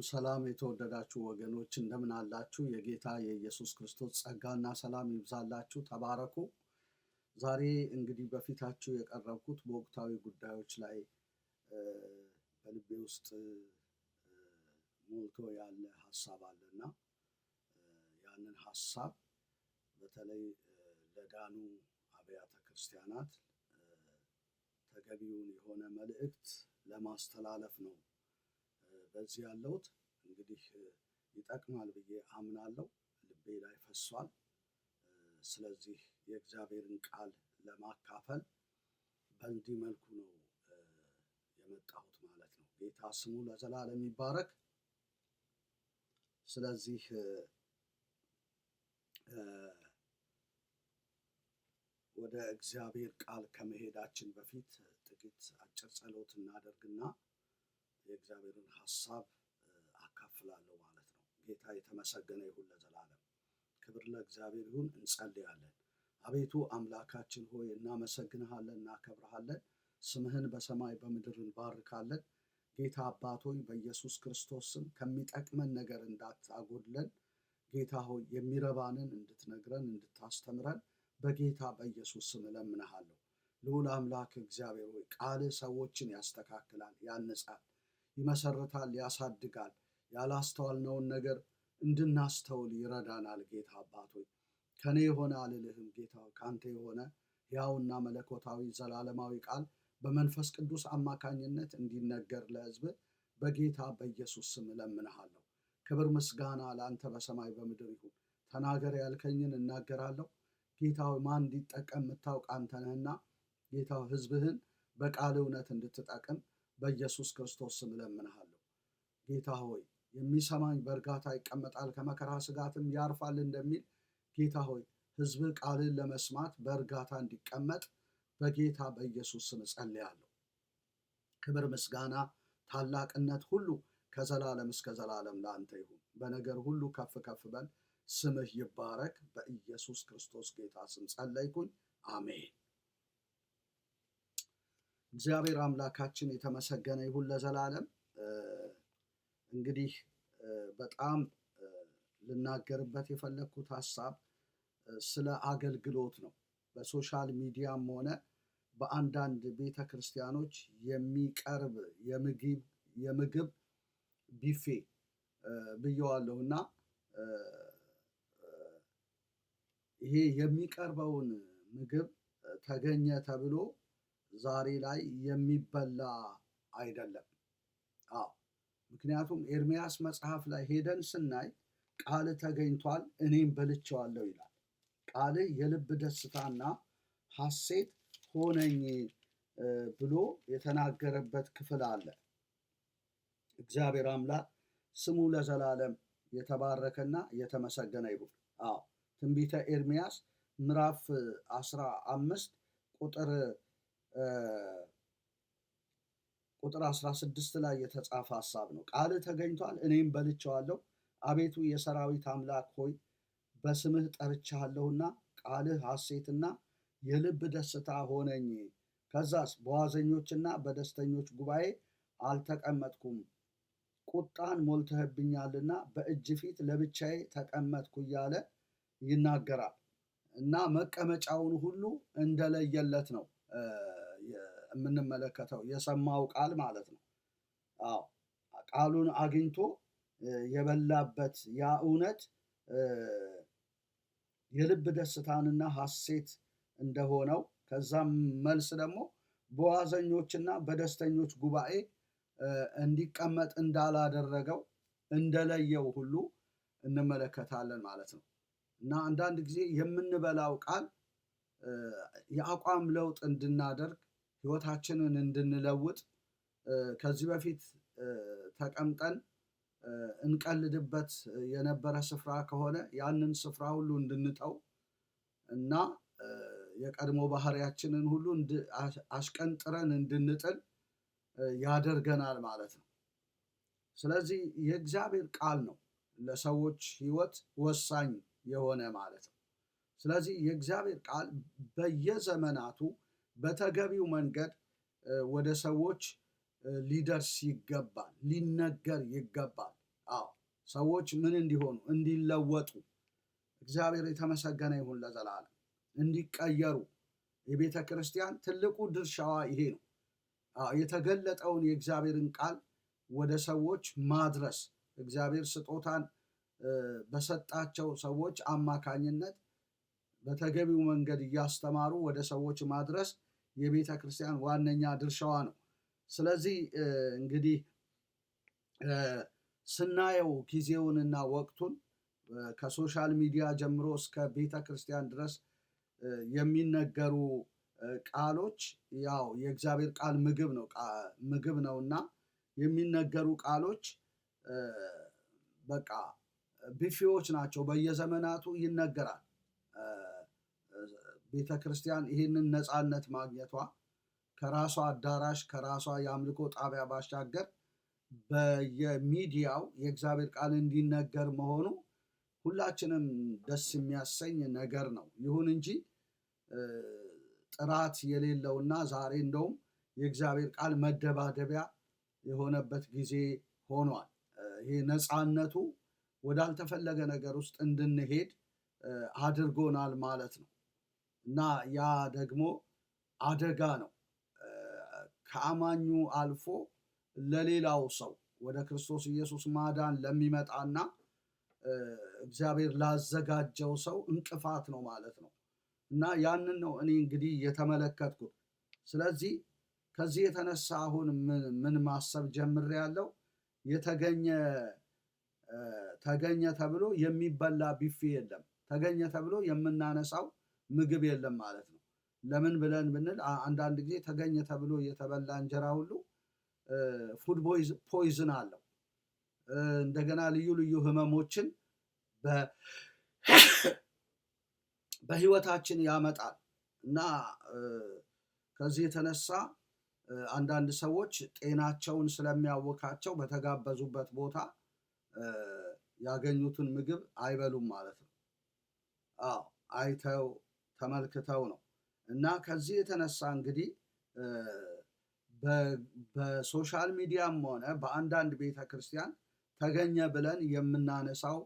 ሰላም የተወደዳችሁ ወገኖች እንደምን አላችሁ? የጌታ የኢየሱስ ክርስቶስ ጸጋና ሰላም ይብዛላችሁ። ተባረኩ። ዛሬ እንግዲህ በፊታችሁ የቀረብኩት በወቅታዊ ጉዳዮች ላይ በልቤ ውስጥ ሞልቶ ያለ ሐሳብ አለና ያንን ሐሳብ በተለይ ለዳኑ አብያተ ክርስቲያናት ተገቢውን የሆነ መልእክት ለማስተላለፍ ነው በዚህ ያለሁት። እንግዲህ ይጠቅማል ብዬ አምናለሁ። ልቤ ላይ ፈሷል። ስለዚህ የእግዚአብሔርን ቃል ለማካፈል በእንዲህ መልኩ ነው የመጣሁት ማለት ነው። ጌታ ስሙ ለዘላለም ይባረክ። ስለዚህ ወደ እግዚአብሔር ቃል ከመሄዳችን በፊት ጥቂት አጭር ጸሎት እናደርግና የእግዚአብሔርን ሐሳብ አካፍላለሁ ማለት ነው። ጌታ የተመሰገነ ይሁን ለዘላለም። ክብር ለእግዚአብሔር ይሁን። እንጸልያለን። አቤቱ አምላካችን ሆይ እናመሰግንሃለን፣ እናከብርሃለን። ስምህን በሰማይ በምድር እንባርካለን። ጌታ አባት ሆይ በኢየሱስ ክርስቶስ ስም ከሚጠቅመን ነገር እንዳታጎድለን ጌታ ሆይ የሚረባንን እንድትነግረን እንድታስተምረን በጌታ በኢየሱስ ስም እለምንሃለሁ። ልዑል አምላክ እግዚአብሔር ሆይ ቃልህ ሰዎችን ያስተካክላል፣ ያንጻል፣ ይመሰርታል፣ ያሳድጋል። ያላስተዋልነውን ነገር እንድናስተውል ይረዳናል። ጌታ አባት ሆይ ከኔ የሆነ አልልህም። ጌታ ካንተ የሆነ ሕያውና መለኮታዊ ዘላለማዊ ቃል በመንፈስ ቅዱስ አማካኝነት እንዲነገር ለሕዝብ በጌታ በኢየሱስ ስም እለምንሃለሁ። ክብር ምስጋና ለአንተ በሰማይ በምድር ይሁን። ተናገር ያልከኝን እናገራለሁ። ጌታ ሆይ ማን እንዲጠቀም የምታውቅ አንተ ነህና ጌታ ሕዝብህን በቃል እውነት እንድትጠቅም በኢየሱስ ክርስቶስ ስም እለምንሃለሁ። ጌታ ሆይ የሚሰማኝ በእርጋታ ይቀመጣል ከመከራ ስጋትም ያርፋል እንደሚል ጌታ ሆይ ሕዝብህ ቃልን ለመስማት በእርጋታ እንዲቀመጥ በጌታ በኢየሱስ ስም እጸልያለሁ። ክብር ምስጋና ታላቅነት ሁሉ ከዘላለም እስከ ዘላለም ለአንተ ይሁን። በነገር ሁሉ ከፍ ከፍ በል። ስምህ ይባረክ። በኢየሱስ ክርስቶስ ጌታ ስም ጸለይኩኝ። አሜን። እግዚአብሔር አምላካችን የተመሰገነ ይሁን ለዘላለም። እንግዲህ በጣም ልናገርበት የፈለግኩት ሐሳብ ስለ አገልግሎት ነው። በሶሻል ሚዲያም ሆነ በአንዳንድ ቤተ ክርስቲያኖች የሚቀርብ የምግብ ቢፌ ብየዋለሁ እና ይሄ የሚቀርበውን ምግብ ተገኘ ተብሎ ዛሬ ላይ የሚበላ አይደለም። ምክንያቱም ኤርምያስ መጽሐፍ ላይ ሄደን ስናይ ቃል ተገኝቷል እኔም በልቼዋለሁ ይላል። ቃል የልብ ደስታና ሐሴት ሆነኝ ብሎ የተናገረበት ክፍል አለ። እግዚአብሔር አምላክ ስሙ ለዘላለም የተባረከና የተመሰገነ ይሁን። ትንቢተ ኤርምያስ ምዕራፍ 15 ቁጥር 16 ላይ የተጻፈ ሐሳብ ነው። ቃል ተገኝቷል እኔም በልቼዋለሁ። አቤቱ የሰራዊት አምላክ ሆይ በስምህ ጠርቻለሁና ቃልህ ሐሴትና የልብ ደስታ ሆነኝ። ከዛስ በዋዘኞችና በደስተኞች ጉባኤ አልተቀመጥኩም። ቁጣን ሞልተህብኛልና በእጅ ፊት ለብቻዬ ተቀመጥኩ እያለ ይናገራል እና መቀመጫውን ሁሉ እንደለየለት ነው የምንመለከተው። የሰማው ቃል ማለት ነው። ቃሉን አግኝቶ የበላበት ያ እውነት የልብ ደስታንና ሐሴት እንደሆነው ከዛም መልስ ደግሞ በዋዘኞችና በደስተኞች ጉባኤ እንዲቀመጥ እንዳላደረገው እንደለየው ሁሉ እንመለከታለን ማለት ነው። እና አንዳንድ ጊዜ የምንበላው ቃል የአቋም ለውጥ እንድናደርግ ሕይወታችንን እንድንለውጥ ከዚህ በፊት ተቀምጠን እንቀልድበት የነበረ ስፍራ ከሆነ ያንን ስፍራ ሁሉ እንድንተው እና የቀድሞ ባህሪያችንን ሁሉ አሽቀንጥረን እንድንጥል ያደርገናል ማለት ነው። ስለዚህ የእግዚአብሔር ቃል ነው ለሰዎች ሕይወት ወሳኝ የሆነ ማለት ነው። ስለዚህ የእግዚአብሔር ቃል በየዘመናቱ በተገቢው መንገድ ወደ ሰዎች ሊደርስ ይገባል፣ ሊነገር ይገባል። አዎ ሰዎች ምን እንዲሆኑ እንዲለወጡ እግዚአብሔር የተመሰገነ ይሁን ለዘላለም እንዲቀየሩ የቤተ ክርስቲያን ትልቁ ድርሻዋ ይሄ ነው። የተገለጠውን የእግዚአብሔርን ቃል ወደ ሰዎች ማድረስ እግዚአብሔር ስጦታን በሰጣቸው ሰዎች አማካኝነት በተገቢው መንገድ እያስተማሩ ወደ ሰዎች ማድረስ የቤተ ክርስቲያን ዋነኛ ድርሻዋ ነው። ስለዚህ እንግዲህ ስናየው ጊዜውንና ወቅቱን ከሶሻል ሚዲያ ጀምሮ እስከ ቤተ ክርስቲያን ድረስ የሚነገሩ ቃሎች ያው የእግዚአብሔር ቃል ምግብ ነውና የሚነገሩ ቃሎች በቃ ቢፊዎች ናቸው። በየዘመናቱ ይነገራል። ቤተ ክርስቲያን ይህንን ነፃነት ማግኘቷ ከራሷ አዳራሽ ከራሷ የአምልኮ ጣቢያ ባሻገር በየሚዲያው የእግዚአብሔር ቃል እንዲነገር መሆኑ ሁላችንም ደስ የሚያሰኝ ነገር ነው። ይሁን እንጂ ጥራት የሌለውና ዛሬ እንደውም የእግዚአብሔር ቃል መደባደቢያ የሆነበት ጊዜ ሆኗል። ይሄ ነፃነቱ ወዳልተፈለገ ነገር ውስጥ እንድንሄድ አድርጎናል ማለት ነው እና ያ ደግሞ አደጋ ነው። ከአማኙ አልፎ ለሌላው ሰው ወደ ክርስቶስ ኢየሱስ ማዳን ለሚመጣና እግዚአብሔር ላዘጋጀው ሰው እንቅፋት ነው ማለት ነው እና ያንን ነው እኔ እንግዲህ የተመለከትኩት። ስለዚህ ከዚህ የተነሳ አሁን ምን ማሰብ ጀምሬያለሁ። ተገኘ ተብሎ የሚበላ ቢፌ የለም፣ ተገኘ ተብሎ የምናነሳው ምግብ የለም ማለት ነው። ለምን ብለን ብንል አንዳንድ ጊዜ ተገኘ ተብሎ የተበላ እንጀራ ሁሉ ፉድ ፖይዝን አለው። እንደገና ልዩ ልዩ ህመሞችን በህይወታችን ያመጣል እና ከዚህ የተነሳ አንዳንድ ሰዎች ጤናቸውን ስለሚያውካቸው በተጋበዙበት ቦታ ያገኙትን ምግብ አይበሉም ማለት ነው። አይተው ተመልክተው ነው እና ከዚህ የተነሳ እንግዲህ በሶሻል ሚዲያም ሆነ በአንዳንድ ቤተ ክርስቲያን ተገኘ ብለን የምናነሳው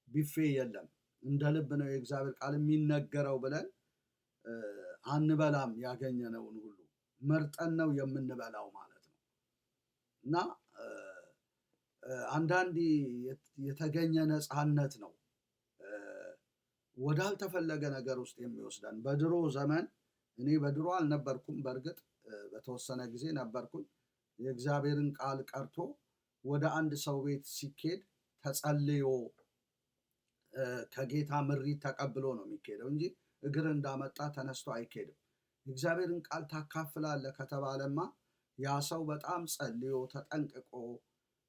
ቢፌ የለም። እንደ ልብ ነው የእግዚአብሔር ቃል የሚነገረው ብለን አንበላም። ያገኘነውን ሁሉ መርጠን ነው የምንበላው ማለት ነው እና አንዳንዴ የተገኘ ነፃነት ነው ወዳልተፈለገ ነገር ውስጥ የሚወስደን። በድሮ ዘመን እኔ በድሮ አልነበርኩም፣ በእርግጥ በተወሰነ ጊዜ ነበርኩኝ። የእግዚአብሔርን ቃል ቀርቶ ወደ አንድ ሰው ቤት ሲኬድ ተጸልዮ ከጌታ ምሪት ተቀብሎ ነው የሚኬደው እንጂ እግር እንዳመጣ ተነስቶ አይኬድም። የእግዚአብሔርን ቃል ታካፍላለህ ከተባለማ ያ ሰው በጣም ጸልዮ ተጠንቅቆ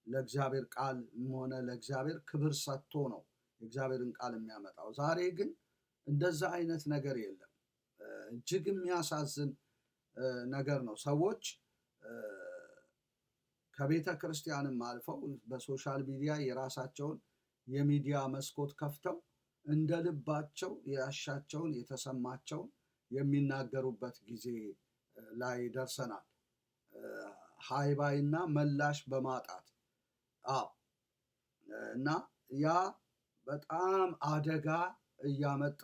ለእግዚአብሔር ቃል ሆነ ለእግዚአብሔር ክብር ሰጥቶ ነው የእግዚአብሔርን ቃል የሚያመጣው። ዛሬ ግን እንደዛ አይነት ነገር የለም። እጅግ የሚያሳዝን ነገር ነው። ሰዎች ከቤተ ክርስቲያንም አልፈው በሶሻል ሚዲያ የራሳቸውን የሚዲያ መስኮት ከፍተው እንደ ልባቸው ያሻቸውን የተሰማቸውን የሚናገሩበት ጊዜ ላይ ደርሰናል። ሃይባይና መላሽ በማጣት እና ያ በጣም አደጋ እያመጣ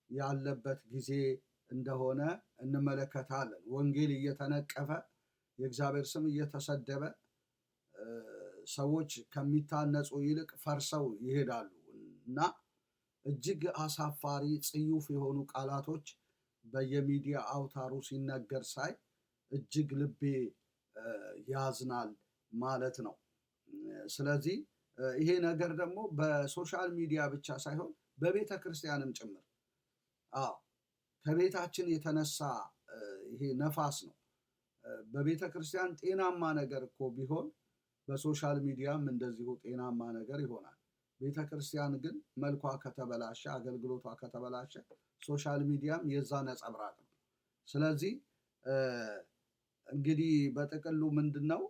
ያለበት ጊዜ እንደሆነ እንመለከታለን። ወንጌል እየተነቀፈ የእግዚአብሔር ስም እየተሰደበ ሰዎች ከሚታነጹ ይልቅ ፈርሰው ይሄዳሉ እና እጅግ አሳፋሪ ጽዩፍ የሆኑ ቃላቶች በየሚዲያ አውታሩ ሲነገር ሳይ እጅግ ልቤ ያዝናል ማለት ነው። ስለዚህ ይሄ ነገር ደግሞ በሶሻል ሚዲያ ብቻ ሳይሆን በቤተ ክርስቲያንም ጭምር ከቤታችን የተነሳ ይሄ ነፋስ ነው። በቤተ ክርስቲያን ጤናማ ነገር እኮ ቢሆን በሶሻል ሚዲያም እንደዚሁ ጤናማ ነገር ይሆናል። ቤተ ክርስቲያን ግን መልኳ ከተበላሸ፣ አገልግሎቷ ከተበላሸ ሶሻል ሚዲያም የዛ ነጸብራቅ ነው። ስለዚህ እንግዲህ በጥቅሉ ምንድነው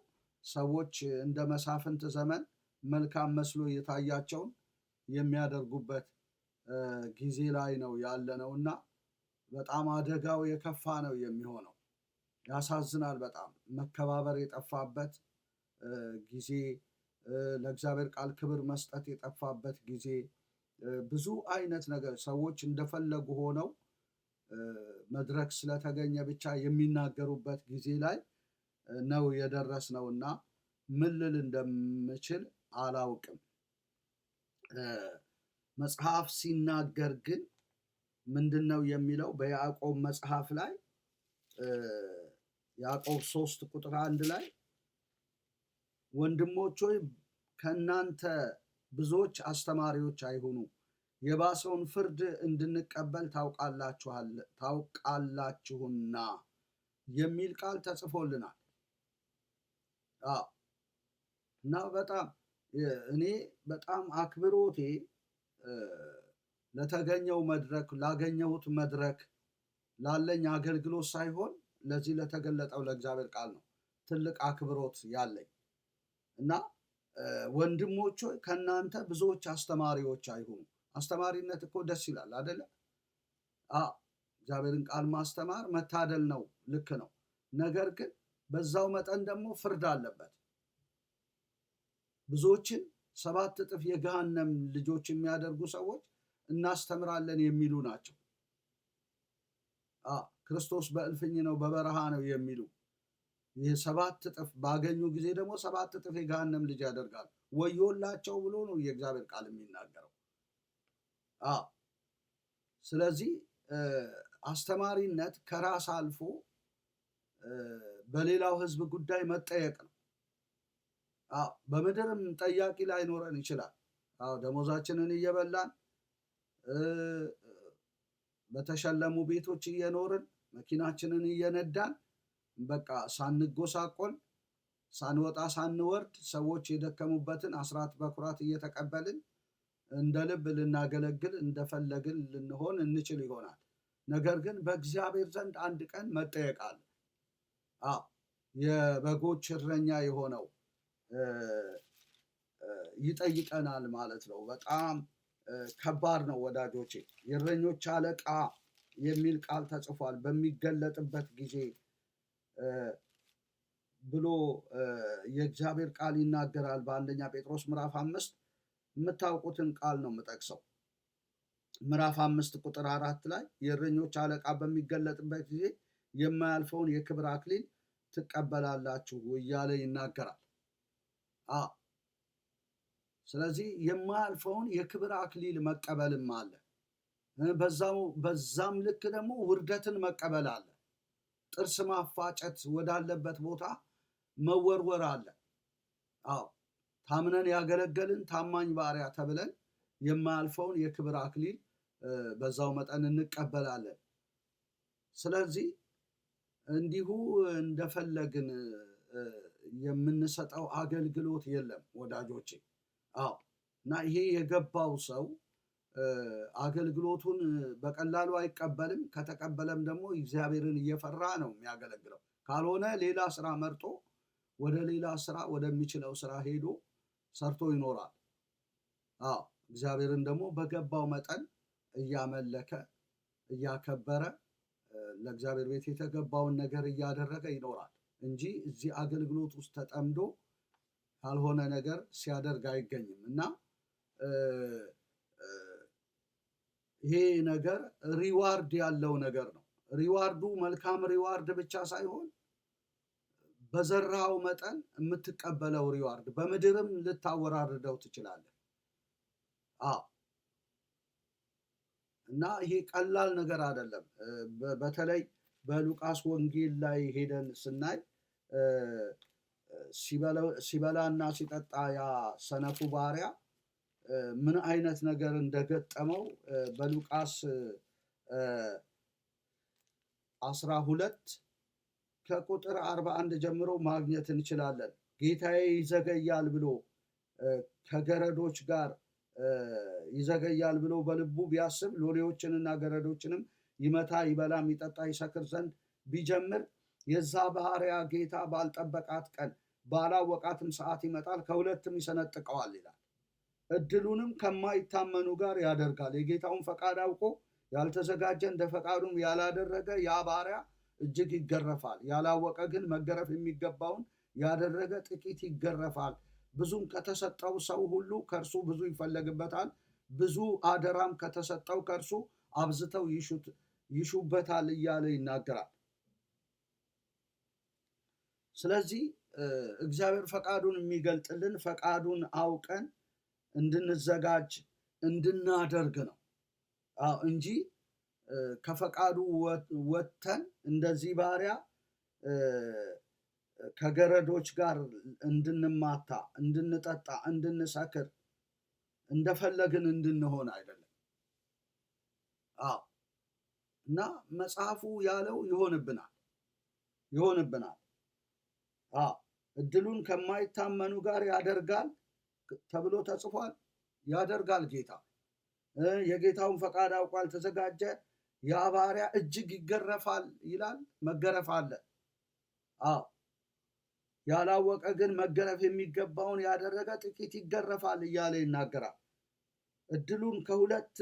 ሰዎች እንደ መሳፍንት ዘመን መልካም መስሎ የታያቸውን የሚያደርጉበት ጊዜ ላይ ነው ያለነውና በጣም አደጋው የከፋ ነው የሚሆነው። ያሳዝናል በጣም መከባበር የጠፋበት ጊዜ ለእግዚአብሔር ቃል ክብር መስጠት የጠፋበት ጊዜ፣ ብዙ አይነት ነገር ሰዎች እንደፈለጉ ሆነው መድረክ ስለተገኘ ብቻ የሚናገሩበት ጊዜ ላይ ነው የደረስነውና ምን ልል እንደምችል አላውቅም። መጽሐፍ ሲናገር ግን ምንድነው የሚለው? በያዕቆብ መጽሐፍ ላይ ያዕቆብ 3 ቁጥር 1 ላይ ወንድሞች ሆይ ከእናንተ ብዙዎች አስተማሪዎች አይሁኑ፣ የባሰውን ፍርድ እንድንቀበል ታውቃላችሁና የሚል ቃል ተጽፎልናል። እና እኔ በጣም አክብሮቴ ለተገኘው መድረክ ላገኘሁት መድረክ ላለኝ አገልግሎት ሳይሆን ለዚህ ለተገለጠው ለእግዚአብሔር ቃል ነው ትልቅ አክብሮት ያለኝ። እና ወንድሞች ሆይ ከእናንተ ብዙዎች አስተማሪዎች አይሁኑ። አስተማሪነት እኮ ደስ ይላል አይደለ? እግዚአብሔርን ቃል ማስተማር መታደል ነው፣ ልክ ነው። ነገር ግን በዛው መጠን ደግሞ ፍርድ አለበት። ብዙዎችን 7 እጥፍ የገሃነም ልጆች የሚያደርጉ ሰዎች እናስተምራለን የሚሉ ናቸው። ክርስቶስ በእልፍኝ ነው በበረሃ ነው የሚሉ፣ ይህ 7 እጥፍ ባገኙ ጊዜ ደግሞ 7 እጥፍ የገሃነም ልጅ ያደርጋሉ። ወዮላቸው ብሎ ነው የእግዚአብሔር ቃል የሚናገረው። ስለዚህ አስተማሪነት ከራስ አልፎ በሌላው ሕዝብ ጉዳይ መጠየቅ ነው። በምድርም ጠያቂ ላይኖረን ይችላል። ደሞዛችንን እየበላን በተሸለሙ ቤቶች እየኖርን መኪናችንን እየነዳን በቃ ሳንጎሳቆል ሳንወጣ ሳንወርድ ሰዎች የደከሙበትን አስራት በኩራት እየተቀበልን እንደ ልብ ልናገለግል እንደፈለግን ልንሆን እንችል ይሆናል። ነገር ግን በእግዚአብሔር ዘንድ አንድ ቀን መጠየቅ አለ። የበጎች እረኛ የሆነው ይጠይቀናል ማለት ነው። በጣም ከባድ ነው ወዳጆቼ። የእረኞች አለቃ የሚል ቃል ተጽፏል። በሚገለጥበት ጊዜ ብሎ የእግዚአብሔር ቃል ይናገራል። በአንደኛ ጴጥሮስ ምዕራፍ 5 የምታውቁትን ቃል ነው የምጠቅሰው። ምዕራፍ 5 ቁጥር 4 ላይ የእረኞች አለቃ በሚገለጥበት ጊዜ የማያልፈውን የክብር አክሊል ትቀበላላችሁ እያለ ይናገራል። ስለዚህ የማያልፈውን የክብር አክሊል መቀበልም አለ። በዛም ልክ ደግሞ ውርደትን መቀበል አለ። ጥርስ ማፋጨት ወዳለበት ቦታ መወርወር አለ። ታምነን ያገለገልን ታማኝ ባሪያ ተብለን የማያልፈውን የክብር አክሊል በዛው መጠን እንቀበላለን። ስለዚህ እንዲሁ እንደፈለግን የምንሰጠው አገልግሎት የለም ወዳጆቼ። እና ይሄ የገባው ሰው አገልግሎቱን በቀላሉ አይቀበልም። ከተቀበለም ደግሞ እግዚአብሔርን እየፈራ ነው የሚያገለግለው። ካልሆነ ሌላ ስራ መርጦ ወደ ሌላ ስራ ወደሚችለው ስራ ሄዶ ሰርቶ ይኖራል። እግዚአብሔርን ደግሞ በገባው መጠን እያመለከ እያከበረ ለእግዚአብሔር ቤት የተገባውን ነገር እያደረገ ይኖራል እንጂ እዚህ አገልግሎት ውስጥ ተጠምዶ ያልሆነ ነገር ሲያደርግ አይገኝም። እና ይሄ ነገር ሪዋርድ ያለው ነገር ነው። ሪዋርዱ መልካም ሪዋርድ ብቻ ሳይሆን በዘራው መጠን የምትቀበለው ሪዋርድ በምድርም ልታወራርደው ትችላለህ። እና ይሄ ቀላል ነገር አይደለም። በተለይ በሉቃስ ወንጌል ላይ ሄደን ስናይ ሲበላና ሲጠጣ ያ ሰነፉ ባሪያ ምን አይነት ነገር እንደገጠመው በሉቃስ 12 ከቁጥር 41 ጀምሮ ማግኘት እንችላለን። ጌታዬ ይዘገያል ብሎ ከገረዶች ጋር ይዘገያል ብሎ በልቡ ቢያስብ ሎሌዎችንና ገረዶችንም ይመታ፣ ይበላም፣ ይጠጣ፣ ይሰክር ዘንድ ቢጀምር የዛ ባሪያ ጌታ ባልጠበቃት ቀን ባላወቃትም ሰዓት ይመጣል፣ ከሁለትም ይሰነጥቀዋል ይላል። እድሉንም ከማይታመኑ ጋር ያደርጋል። የጌታውን ፈቃድ አውቆ ያልተዘጋጀ እንደ ፈቃዱም ያላደረገ ያ ባሪያ እጅግ ይገረፋል። ያላወቀ ግን መገረፍ የሚገባውን ያደረገ ጥቂት ይገረፋል። ብዙም ከተሰጠው ሰው ሁሉ ከእርሱ ብዙ ይፈለግበታል፣ ብዙ አደራም ከተሰጠው ከእርሱ አብዝተው ይሹበታል እያለ ይናገራል። ስለዚህ እግዚአብሔር ፈቃዱን የሚገልጥልን ፈቃዱን አውቀን እንድንዘጋጅ እንድናደርግ ነው እንጂ ከፈቃዱ ወጥተን እንደዚህ ባሪያ ከገረዶች ጋር እንድንማታ፣ እንድንጠጣ፣ እንድንሰክር፣ እንደፈለግን እንድንሆን አይደለም። እና መጽሐፉ ያለው ይሆንብናል። እድሉን ከማይታመኑ ጋር ያደርጋል ተብሎ ተጽፏል። ያደርጋል ጌታ። የጌታውን ፈቃድ አውቆ ያልተዘጋጀ ያ ባሪያ እጅግ ይገረፋል ይላል። መገረፍ አለ። ያላወቀ ግን መገረፍ የሚገባውን ያደረገ ጥቂት ይገረፋል እያለ ይናገራል። እድሉን ከሁለት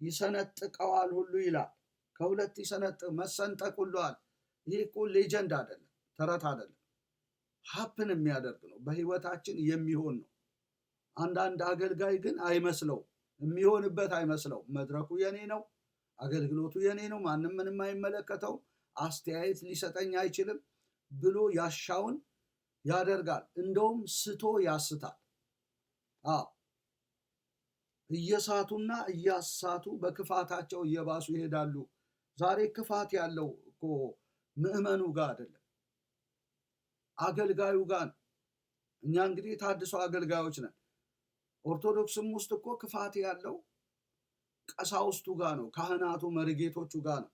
ይሰነጥቀዋል ሁሉ ይላል። ከሁለት መሰንጠቅ ሁሉ አለ። ይህ እኮ ሌጀንድ አይደለም፣ ተረት አይደለም፣ ሀፕን የሚያደርግ ነው፣ በህይወታችን የሚሆን ነው። አንዳንድ አገልጋይ ግን አይመስለው፣ የሚሆንበት አይመስለው። መድረኩ የኔ ነው፣ አገልግሎቱ የኔ ነው፣ ማንም ምንም አይመለከተው፣ አስተያየት ሊሰጠኝ አይችልም ብሎ ያሻውን ያደርጋል። እንደውም ስቶ ያስታል። እየሳቱና እያሳቱ በክፋታቸው እየባሱ ይሄዳሉ። ዛሬ ክፋት ያለው እኮ ምዕመኑ ጋር አይደለም፣ አገልጋዩ ጋር ነው። እኛ እንግዲህ የታድሶ አገልጋዮች ነን። ኦርቶዶክስም ውስጥ እኮ ክፋት ያለው ቀሳውስቱ ጋር ነው፣ ካህናቱ መርጌቶቹ ጋር ነው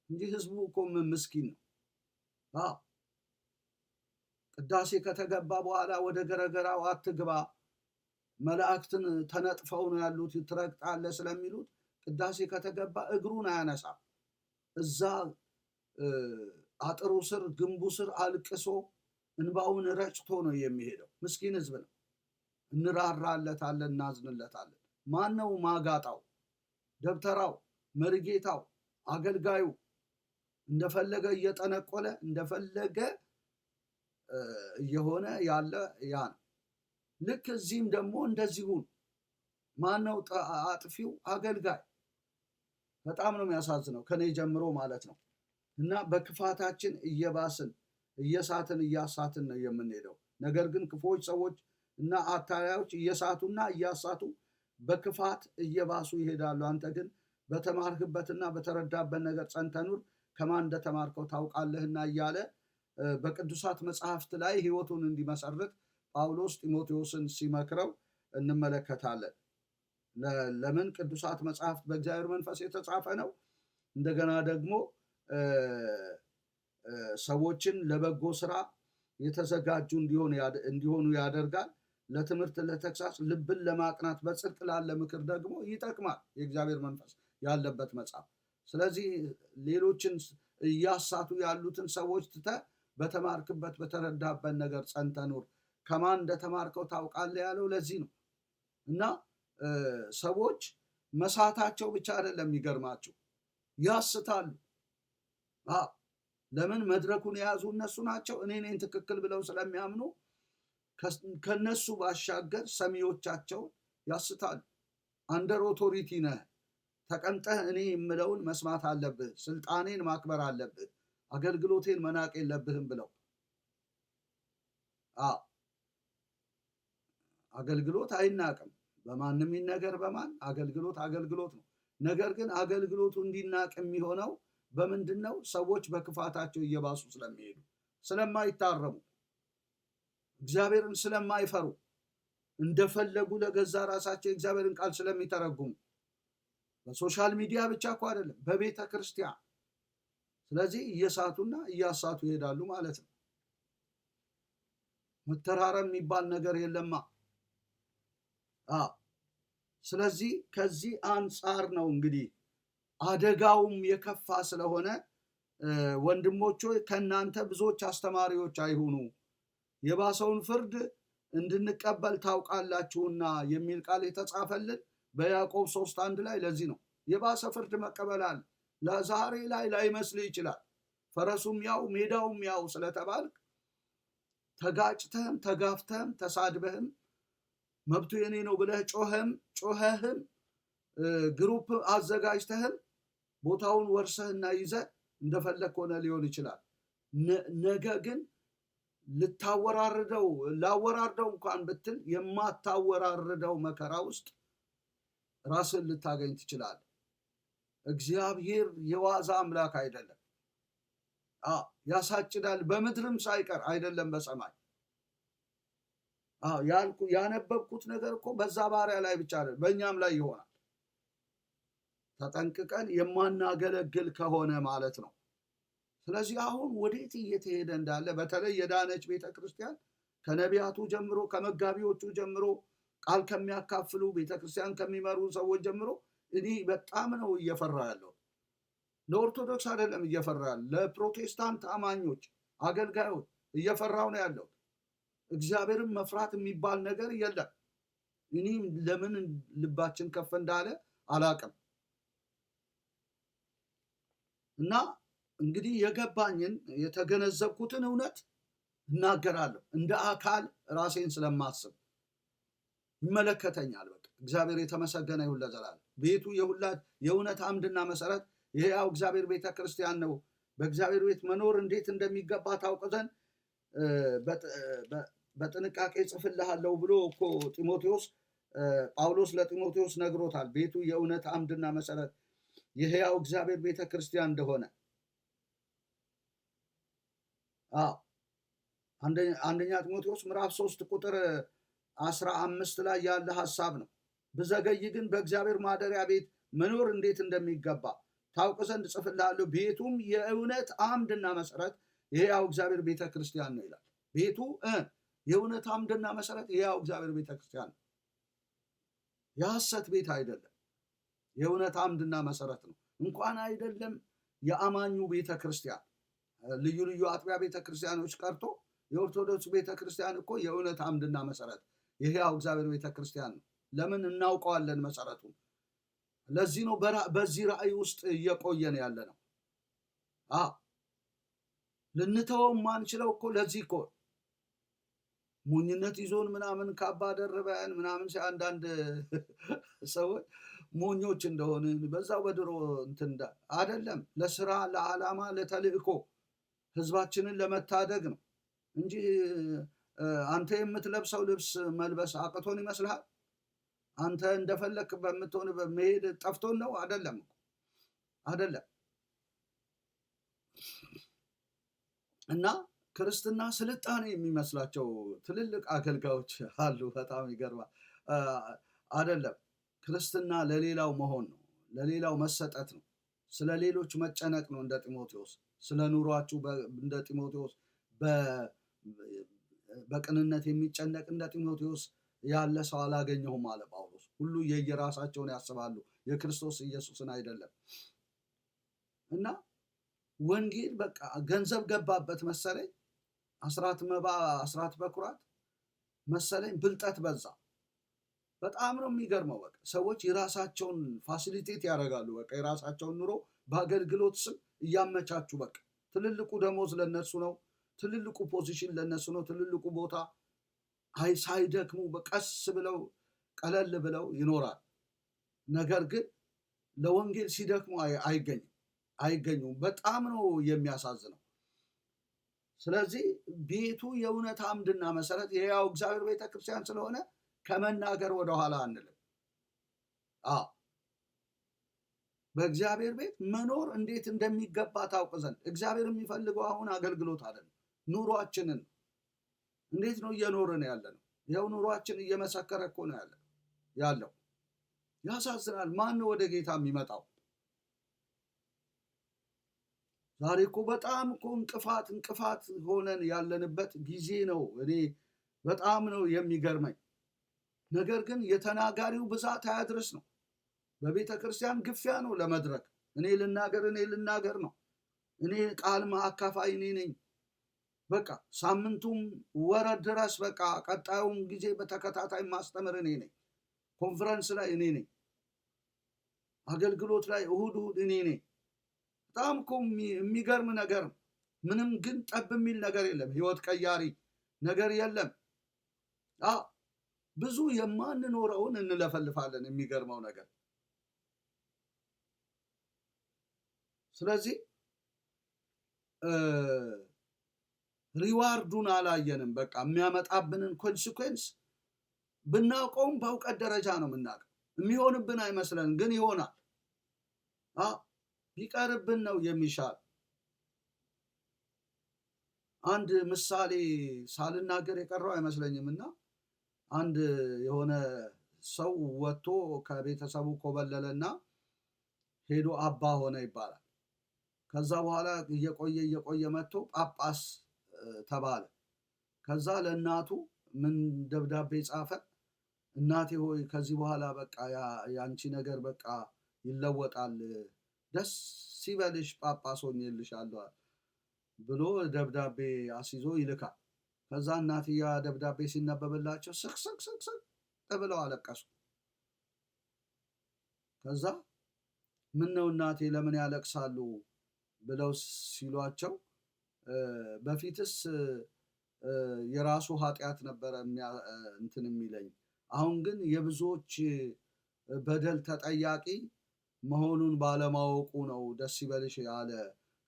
እንጂ ህዝቡ እኮ ምስኪን ነው። ቅዳሴ ከተገባ በኋላ ወደ ገረገራው አትግባ፣ መላእክትን ተነጥፈው ነው ያሉት ትረግጣለህ ስለሚሉት ቅዳሴ ከተገባ እግሩን አያነሳም። እዛ አጥሩ ስር ግንቡ ስር አልቅሶ እንባውን ረጭቶ ነው የሚሄደው። ምስኪን ህዝብ ነው። እንራራለታለን፣ እናዝንለታለን። ማን ነው ማጋጣው? ደብተራው፣ መርጌታው፣ አገልጋዩ እንደፈለገ እየጠነቆለ እንደፈለገ እየሆነ ያለ ያ ነው። ልክ እዚህም ደግሞ እንደዚሁ ማን ነው አጥፊው? አገልጋይ። በጣም ነው የሚያሳዝነው፣ ከኔ ጀምሮ ማለት ነው። እና በክፋታችን እየባስን እየሳትን እያሳትን ነው የምንሄደው። ነገር ግን ክፉዎች ሰዎች እና አታላዮች እየሳቱና እያሳቱ በክፋት እየባሱ ይሄዳሉ። አንተ ግን በተማርክበትና በተረዳበት ነገር ጸንተህ ኑር፣ ከማን እንደተማርከው ታውቃለህና እያለ በቅዱሳት መጽሐፍት ላይ ህይወቱን እንዲመሰርት ጳውሎስ ጢሞቴዎስን ሲመክረው እንመለከታለን። ለምን? ቅዱሳት መጽሐፍት በእግዚአብሔር መንፈስ የተጻፈ ነው። እንደገና ደግሞ ሰዎችን ለበጎ ስራ የተዘጋጁ እንዲሆኑ ያደርጋል። ለትምህርት፣ ለተግሳጽ፣ ልብን ለማቅናት፣ በጽድቅ ላለ ምክር ደግሞ ይጠቅማል የእግዚአብሔር መንፈስ ያለበት መጽሐፍ። ስለዚህ ሌሎችን እያሳቱ ያሉትን ሰዎች ትተህ በተማርክበት በተረዳበት ነገር ጸንተህ ኑር፣ ከማን እንደተማርከው ታውቃለህ ያለው ለዚህ ነው። እና ሰዎች መሳታቸው ብቻ አይደለም የሚገርማቸው፣ ያስታሉ። ለምን? መድረኩን የያዙ እነሱ ናቸው። እኔ ነኝ ትክክል ብለው ስለሚያምኑ ከነሱ ባሻገር ሰሚዎቻቸውን ያስታሉ። አንደር ኦቶሪቲ ነህ፣ ተቀምጠህ እኔ የምለውን መስማት አለብህ፣ ስልጣኔን ማክበር አለብህ፣ አገልግሎቴን መናቅ የለብህም ብለው አገልግሎት አይናቅም። በማንም ይነገር በማን አገልግሎት ነው። ነገር ግን አገልግሎቱ እንዲናቅ የሚሆነው በምንድን ነው? ሰዎች በክፋታቸው እየባሱ ስለሚሄዱ፣ ስለማይታረሙ፣ እግዚአብሔርን ስለማይፈሩ፣ እንደፈለጉ ለገዛ ራሳቸው የእግዚአብሔርን ቃል ስለሚተረጉሙ፣ በሶሻል ሚዲያ ብቻ እኮ አይደለም፣ በቤተ ክርስቲያን። ስለዚህ እየሳቱና እያሳቱ ይሄዳሉ ማለት ነው። መተራረም የሚባል ነገር የለማ። ስለዚህ ከዚህ አንጻር ነው እንግዲህ አደጋውም የከፋ ስለሆነ ወንድሞች ሆይ ከእናንተ ብዙዎች አስተማሪዎች አይሁኑ፣ የባሰውን ፍርድ እንድንቀበል ታውቃላችሁና የሚል ቃል የተጻፈልን በያዕቆብ 3:1 ላይ ለዚህ ነው። የባሰ ፍርድ መቀበል አለ። ለዛሬ ላይ ላይመስል ይችላል። ፈረሱም ያው ሜዳውም ያው ስለተባልክ ተጋጭተህም ተጋፍተህም ተሳድበህም መብቱ የኔ ነው ብለህ ጮኸህም ግሩፕ አዘጋጅተህም ቦታውን ወርሰህና ይዘህ እንደፈለግ ሆነ ሊሆን ይችላል። ነገ ግን ላወራርደው እንኳን ብትል የማታወራርደው መከራ ውስጥ ራስን ልታገኝ ትችላለህ። እግዚአብሔር የዋዛ አምላክ አይደለም። ያሳጭዳል፣ በምድርም ሳይቀር አይደለም በሰማይ። ያነበብኩት ነገር እኮ በዛ ባሪያ ላይ ብቻ አይደለም በእኛም ላይ ይሆናል። ተጠንቅቀን የማናገለግል ከሆነ ማለት ነው። ስለዚህ አሁን ወዴት እየተሄደ እንዳለ በተለይ የዳነች ቤተክርስቲያን ከነቢያቱ ጀምሮ ከመጋቢዎቹ ጀምሮ ቃል ከሚያካፍሉ ቤተክርስቲያን ከሚመሩ ሰዎች ጀምሮ እኔ በጣም ነው እየፈራ ያለው። ለኦርቶዶክስ አይደለም እየፈራ ያለው፣ ለፕሮቴስታንት አማኞች አገልጋዮች እየፈራው ነው ያለው። እግዚአብሔርን መፍራት የሚባል ነገር የለም። እኔ ለምን ልባችን ከፍ እንዳለ አላቅም። እና እንግዲህ የገባኝን የተገነዘብኩትን እውነት እናገራለሁ። እንደ አካል ራሴን ስለማስብ ይመለከተኛል። በቃ እግዚአብሔር የተመሰገነ ይሁን ለዘላለም። ቤቱ የእውነት አምድና መሰረት የሕያው እግዚአብሔር ቤተ ክርስቲያን ነው። በእግዚአብሔር ቤት መኖር እንዴት እንደሚገባ ታውቅ ዘንድ በጥንቃቄ ጽፍልሃለሁ ብሎ እኮ ጳውሎስ ለጢሞቴዎስ ነግሮታል። ቤቱ የእውነት አምድና መሰረት የሕያው እግዚአብሔር ቤተ ክርስቲያን እንደሆነ። አንደኛ ጢሞቴዎስ ምዕራፍ 3 ቁጥር 15 ላይ ያለ ሐሳብ ነው። ብዘገይ ግን በእግዚአብሔር ማደሪያ ቤት መኖር እንዴት እንደሚገባ ታውቅ ዘንድ ጽፍልሃለሁ። ቤቱም የእውነት አምድና መሰረት የሕያው እግዚአብሔር ቤተ ክርስቲያን ነው ይላል። ቤቱ የእውነት አምድና መሰረት የሕያው እግዚአብሔር ቤተ ክርስቲያን ነው። የሐሰት ቤት አይደለም። የእውነት አምድና መሰረት ነው። እንኳን አይደለም የአማኙ ቤተ ክርስቲያን፣ ልዩ ልዩ አጥቢያ ቤተ ክርስቲያኖች ቀርቶ የኦርቶዶክስ ቤተ ክርስቲያን እኮ የእውነት አምድና መሰረት የሕያው እግዚአብሔር ቤተ ክርስቲያን ነው። ለምን? እናውቀዋለን መሰረቱ። ለዚህ ነው በዚህ ራእይ ውስጥ እየቆየን ያለ ነው። ልንተወው ማንችለው እኮ ለዚህ እኮ ሞኝነት ይዞን ምናምን ካባ ደርበን ምናምን አንዳንድ ሰዎች ሞኞች እንደሆንን በዛው በድሮ እንትን አይደለም። ለስራ ለዓላማ ለተልእኮ ህዝባችንን ለመታደግ ነው እንጂ አንተ የምትለብሰው ልብስ መልበስ አቅቶን ይመስልሃል? አንተ እንደፈለክ በምትሆን በመሄድ ጠፍቶን ነው? አይደለም። እና ክርስትና ስልጣኔ የሚመስላቸው ትልልቅ አገልጋዮች አሉ። በጣም ይገርማል። አይደለም። ክርስትና ለሌላው መሆን ነው፣ ለሌላው መሰጠት ነው፣ ስለ ሌሎች መጨነቅ ነው። እንደ ጢሞቴዎስ ስለ ኑሯችሁ እንደ ጢሞቴዎስ በቅንነት የሚጨነቅ እንደ ጢሞቴዎስ ያለ ሰው አላገኘሁም አለ ጳውሎስ። ሁሉ የየራሳቸውን ያስባሉ፣ የክርስቶስ ኢየሱስን አይደለም። እና ወንጌል በቃ ገንዘብ ገባበት መሰለኝ፣ አስራት መባ አስራት በኩራት መሰለኝ፣ ብልጠት በዛ። በጣም ነው የሚገርመው። በቃ ሰዎች የራሳቸውን ፋሲሊቴት ያደርጋሉ። በቃ የራሳቸውን ኑሮ በአገልግሎት ስም እያመቻቹ፣ በቃ ትልልቁ ደሞዝ ለነሱ ነው፣ ትልልቁ ፖዚሽን ለነሱ ነው፣ ትልልቁ ቦታ ሳይደክሙ በቀስ ብለው ቀለል ብለው ይኖራል። ነገር ግን ለወንጌል ሲደክሙ አይገኙም። በጣም ነው የሚያሳዝነው። ስለዚህ ቤቱ የእውነት አምድና መሰረት የሕያው እግዚአብሔር ቤተ ክርስቲያን ስለሆነ ከመናገር ወደኋላ አንልም። በእግዚአብሔር ቤት መኖር እንዴት እንደሚገባ ታውቅ ዘንድ እግዚአብሔር የሚፈልገው አሁን አገልግሎት አይደለም፣ ኑሯችንን እንዴት ነው እየኖርን ያለ ነው። ይኸው ኑሯችን እየመሰከረ እኮ ነው ያለው። ያሳዝናል። ማን ነው ወደ ጌታ የሚመጣው? ዛሬ እኮ በጣም እኮ እንቅፋት ሆነን ያለንበት ጊዜ ነው። እኔ በጣም ነው የሚገርመኝ። ነገር ግን የተናጋሪው ብዛት አያድርስ ነው። በቤተ ክርስቲያን ግፊያ ነው ለመድረክ እኔ ልናገር ነው። እኔ ቃል አካፋይ እኔ ነኝ። በቃ ሳምንቱም ወር ድረስ በቃ ቀጣዩን ጊዜ በተከታታይ ማስተምር እኔ ነኝ። ኮንፈረንስ ላይ እኔ ነኝ። አገልግሎት ላይ እሁድ እኔ ነኝ። በጣም እኮ የሚገርም ነገር። ምንም ግን ጠብ የሚል ነገር የለም። ህይወት ቀያሪ ነገር የለም። ብዙ የማንኖረውን እንለፈልፋለን። የሚገርመው ነገር ስለዚህ ሪዋርዱን አላየንም። በቃ የሚያመጣብንን ኮንሲኩዌንስ ብናውቀውም በእውቀት ደረጃ ነው የምናውቀው። የሚሆንብን አይመስለንም፣ ግን ይሆናል። ቢቀርብን ነው የሚሻል። አንድ ምሳሌ ሳልናገር የቀረው አይመስለኝም እና አንድ የሆነ ሰው ወጥቶ ከቤተሰቡ ኮበለለና ሄዶ አባ ሆነ ይባላል። ከዛ በኋላ እየቆየ መጥቶ ጳጳስ ተባለ። ከዛ ለእናቱ ምን ደብዳቤ ጻፈ? እናቴ ሆይ ከዚህ በኋላ በቃ ያንቺ ነገር በቃ ይለወጣል፣ ደስ ሲበልሽ ጳጳስ ሆኜልሻለሁ ብሎ ደብዳቤ አስይዞ ይልካል። ከዛ እናትያ ደብዳቤ ሲነበብላቸው ስቅስቅ ብለው አለቀሱ። ከዛ ምን ነው እናቴ ለምን ያለቅሳሉ ብለው ሲሏቸው በፊትስ የራሱ ኃጢአት ነበረ እንትን የሚለኝ፣ አሁን ግን የብዙዎች በደል ተጠያቂ መሆኑን ባለማወቁ ነው ደስ ይበልሽ ያለ፣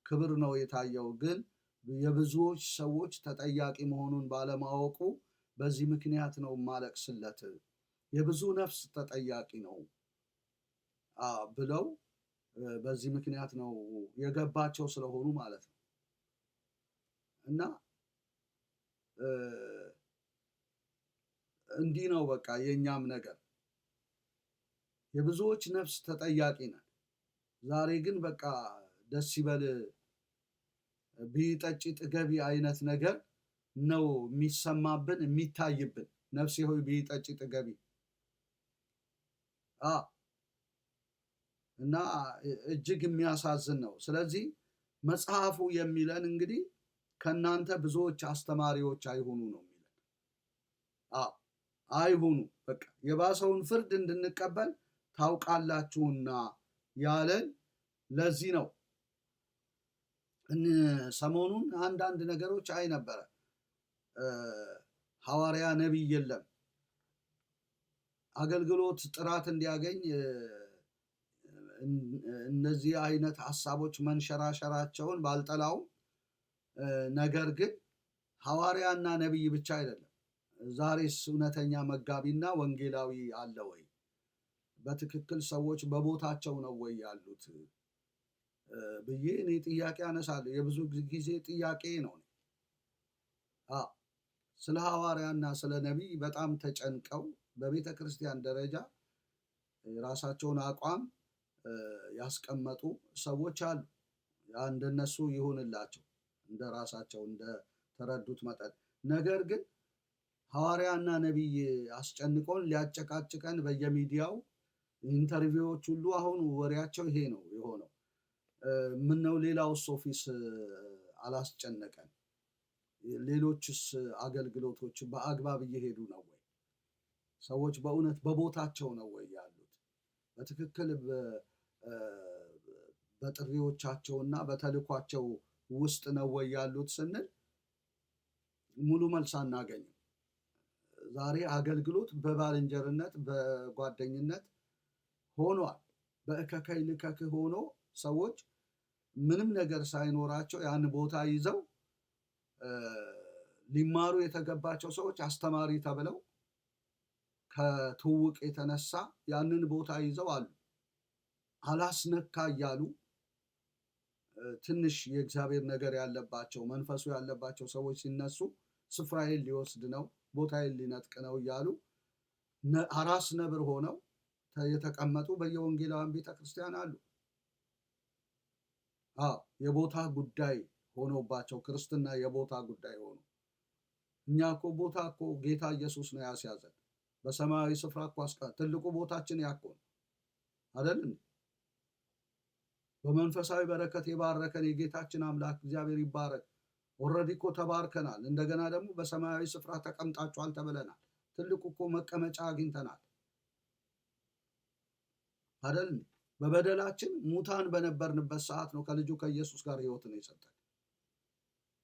ክብር ነው የታየው። ግን የብዙዎች ሰዎች ተጠያቂ መሆኑን ባለማወቁ በዚህ ምክንያት ነው ማለቅስለት፣ የብዙ ነፍስ ተጠያቂ ነው ብለው በዚህ ምክንያት ነው የገባቸው ስለሆኑ ማለት ነው። እና እንዲህ ነው በቃ የኛም ነገር፣ የብዙዎች ነፍስ ተጠያቂ ነን። ዛሬ ግን በቃ ደስ ይበል ቢጠጪ ጥገቢ አይነት ነገር ነው የሚሰማብን የሚታይብን። ነፍሴ ሆይ ቢጠጪ ጥገቢ እና እጅግ የሚያሳዝን ነው። ስለዚህ መጽሐፉ የሚለን እንግዲህ ከእናንተ ብዙዎች አስተማሪዎች አይሁኑ ነው የሚለን። አይሁኑ፣ በቃ የባሰውን ፍርድ እንድንቀበል ታውቃላችሁና ያለን ለዚህ ነው። ሰሞኑን አንዳንድ ነገሮች አይ ነበረ። ሐዋርያ ነቢይ የለም፣ አገልግሎት ጥራት እንዲያገኝ እነዚህ አይነት ሐሳቦች መንሸራሸራቸውን ባልጠላውም፣ ነገር ግን ሐዋርያና ነቢይ ብቻ አይደለም። ዛሬስ እውነተኛ መጋቢና ወንጌላዊ አለ ወይ? በትክክል ሰዎች በቦታቸው ነው ወይ ያሉት ብዬ እኔ ጥያቄ አነሳለሁ። የብዙ ጊዜ ጥያቄ ነው። ስለ ሐዋርያና ስለ ነቢይ በጣም ተጨንቀው በቤተ ክርስቲያን ደረጃ የራሳቸውን አቋም ያስቀመጡ ሰዎች አሉ። እንደነሱ ይሁንላቸው እንደ ራሳቸው እንደተረዱት መጠን። ነገር ግን ሐዋርያና ነቢይ አስጨንቆን ሊያጨቃጭቀን በየሚዲያው ኢንተርቪዎች ሁሉ አሁን ወሬያቸው ይሄ ነው የሆነው። ምነው ሌላውስ ኦፊስ አላስጨነቀን? ሌሎችስ አገልግሎቶች በአግባብ እየሄዱ ነው ወይ? ሰዎች በእውነት በቦታቸው ነው ወይ ያሉት? በትክክል በጥሪዎቻቸውና በተልኳቸው ውስጥ ነው ወይ ያሉት ስንል ሙሉ መልስ አናገኝም። ዛሬ አገልግሎት በባልንጀርነት በጓደኝነት ሆኗል። በእከከይ ልከክህ ሆኖ ሰዎች ምንም ነገር ሳይኖራቸው ያን ቦታ ይዘው ሊማሩ የተገባቸው ሰዎች አስተማሪ ተብለው ከትውውቅ የተነሳ ያንን ቦታ ይዘው አሉ። አላስነካ እያሉ ትንሽ የእግዚአብሔር ነገር ያለባቸው መንፈሱ ያለባቸው ሰዎች ሲነሱ ስፍራዬን ሊወስድ ነው፣ ቦታዬን ሊነጥቅ ነው እያሉ አራስ ነብር ሆነው የተቀመጡ በየወንጌላውያን ቤተክርስቲያን አሉ። የቦታ ጉዳይ ሆኖባቸው ክርስትና የቦታ ጉዳይ ሆኖ፣ እኛ እኮ ቦታ እኮ ጌታ ኢየሱስ ነው ያስያዘን። በሰማያዊ ስፍራ እኮ ትልቁ ቦታችን ያኮ ነው አይደል? በመንፈሳዊ በረከት የባረከን የጌታችን አምላክ እግዚአብሔር ይባረክ። ኦልሬዲ እኮ ተባርከናል። እንደገና ደግሞ በሰማያዊ ስፍራ ተቀምጣችኋል ተብለናል። ትልቁ እኮ መቀመጫ አግኝተናል አይደል? በበደላችን ሙታን በነበርንበት ሰዓት ነው ከልጁ ከኢየሱስ ጋር ሕይወትን የሰጠን።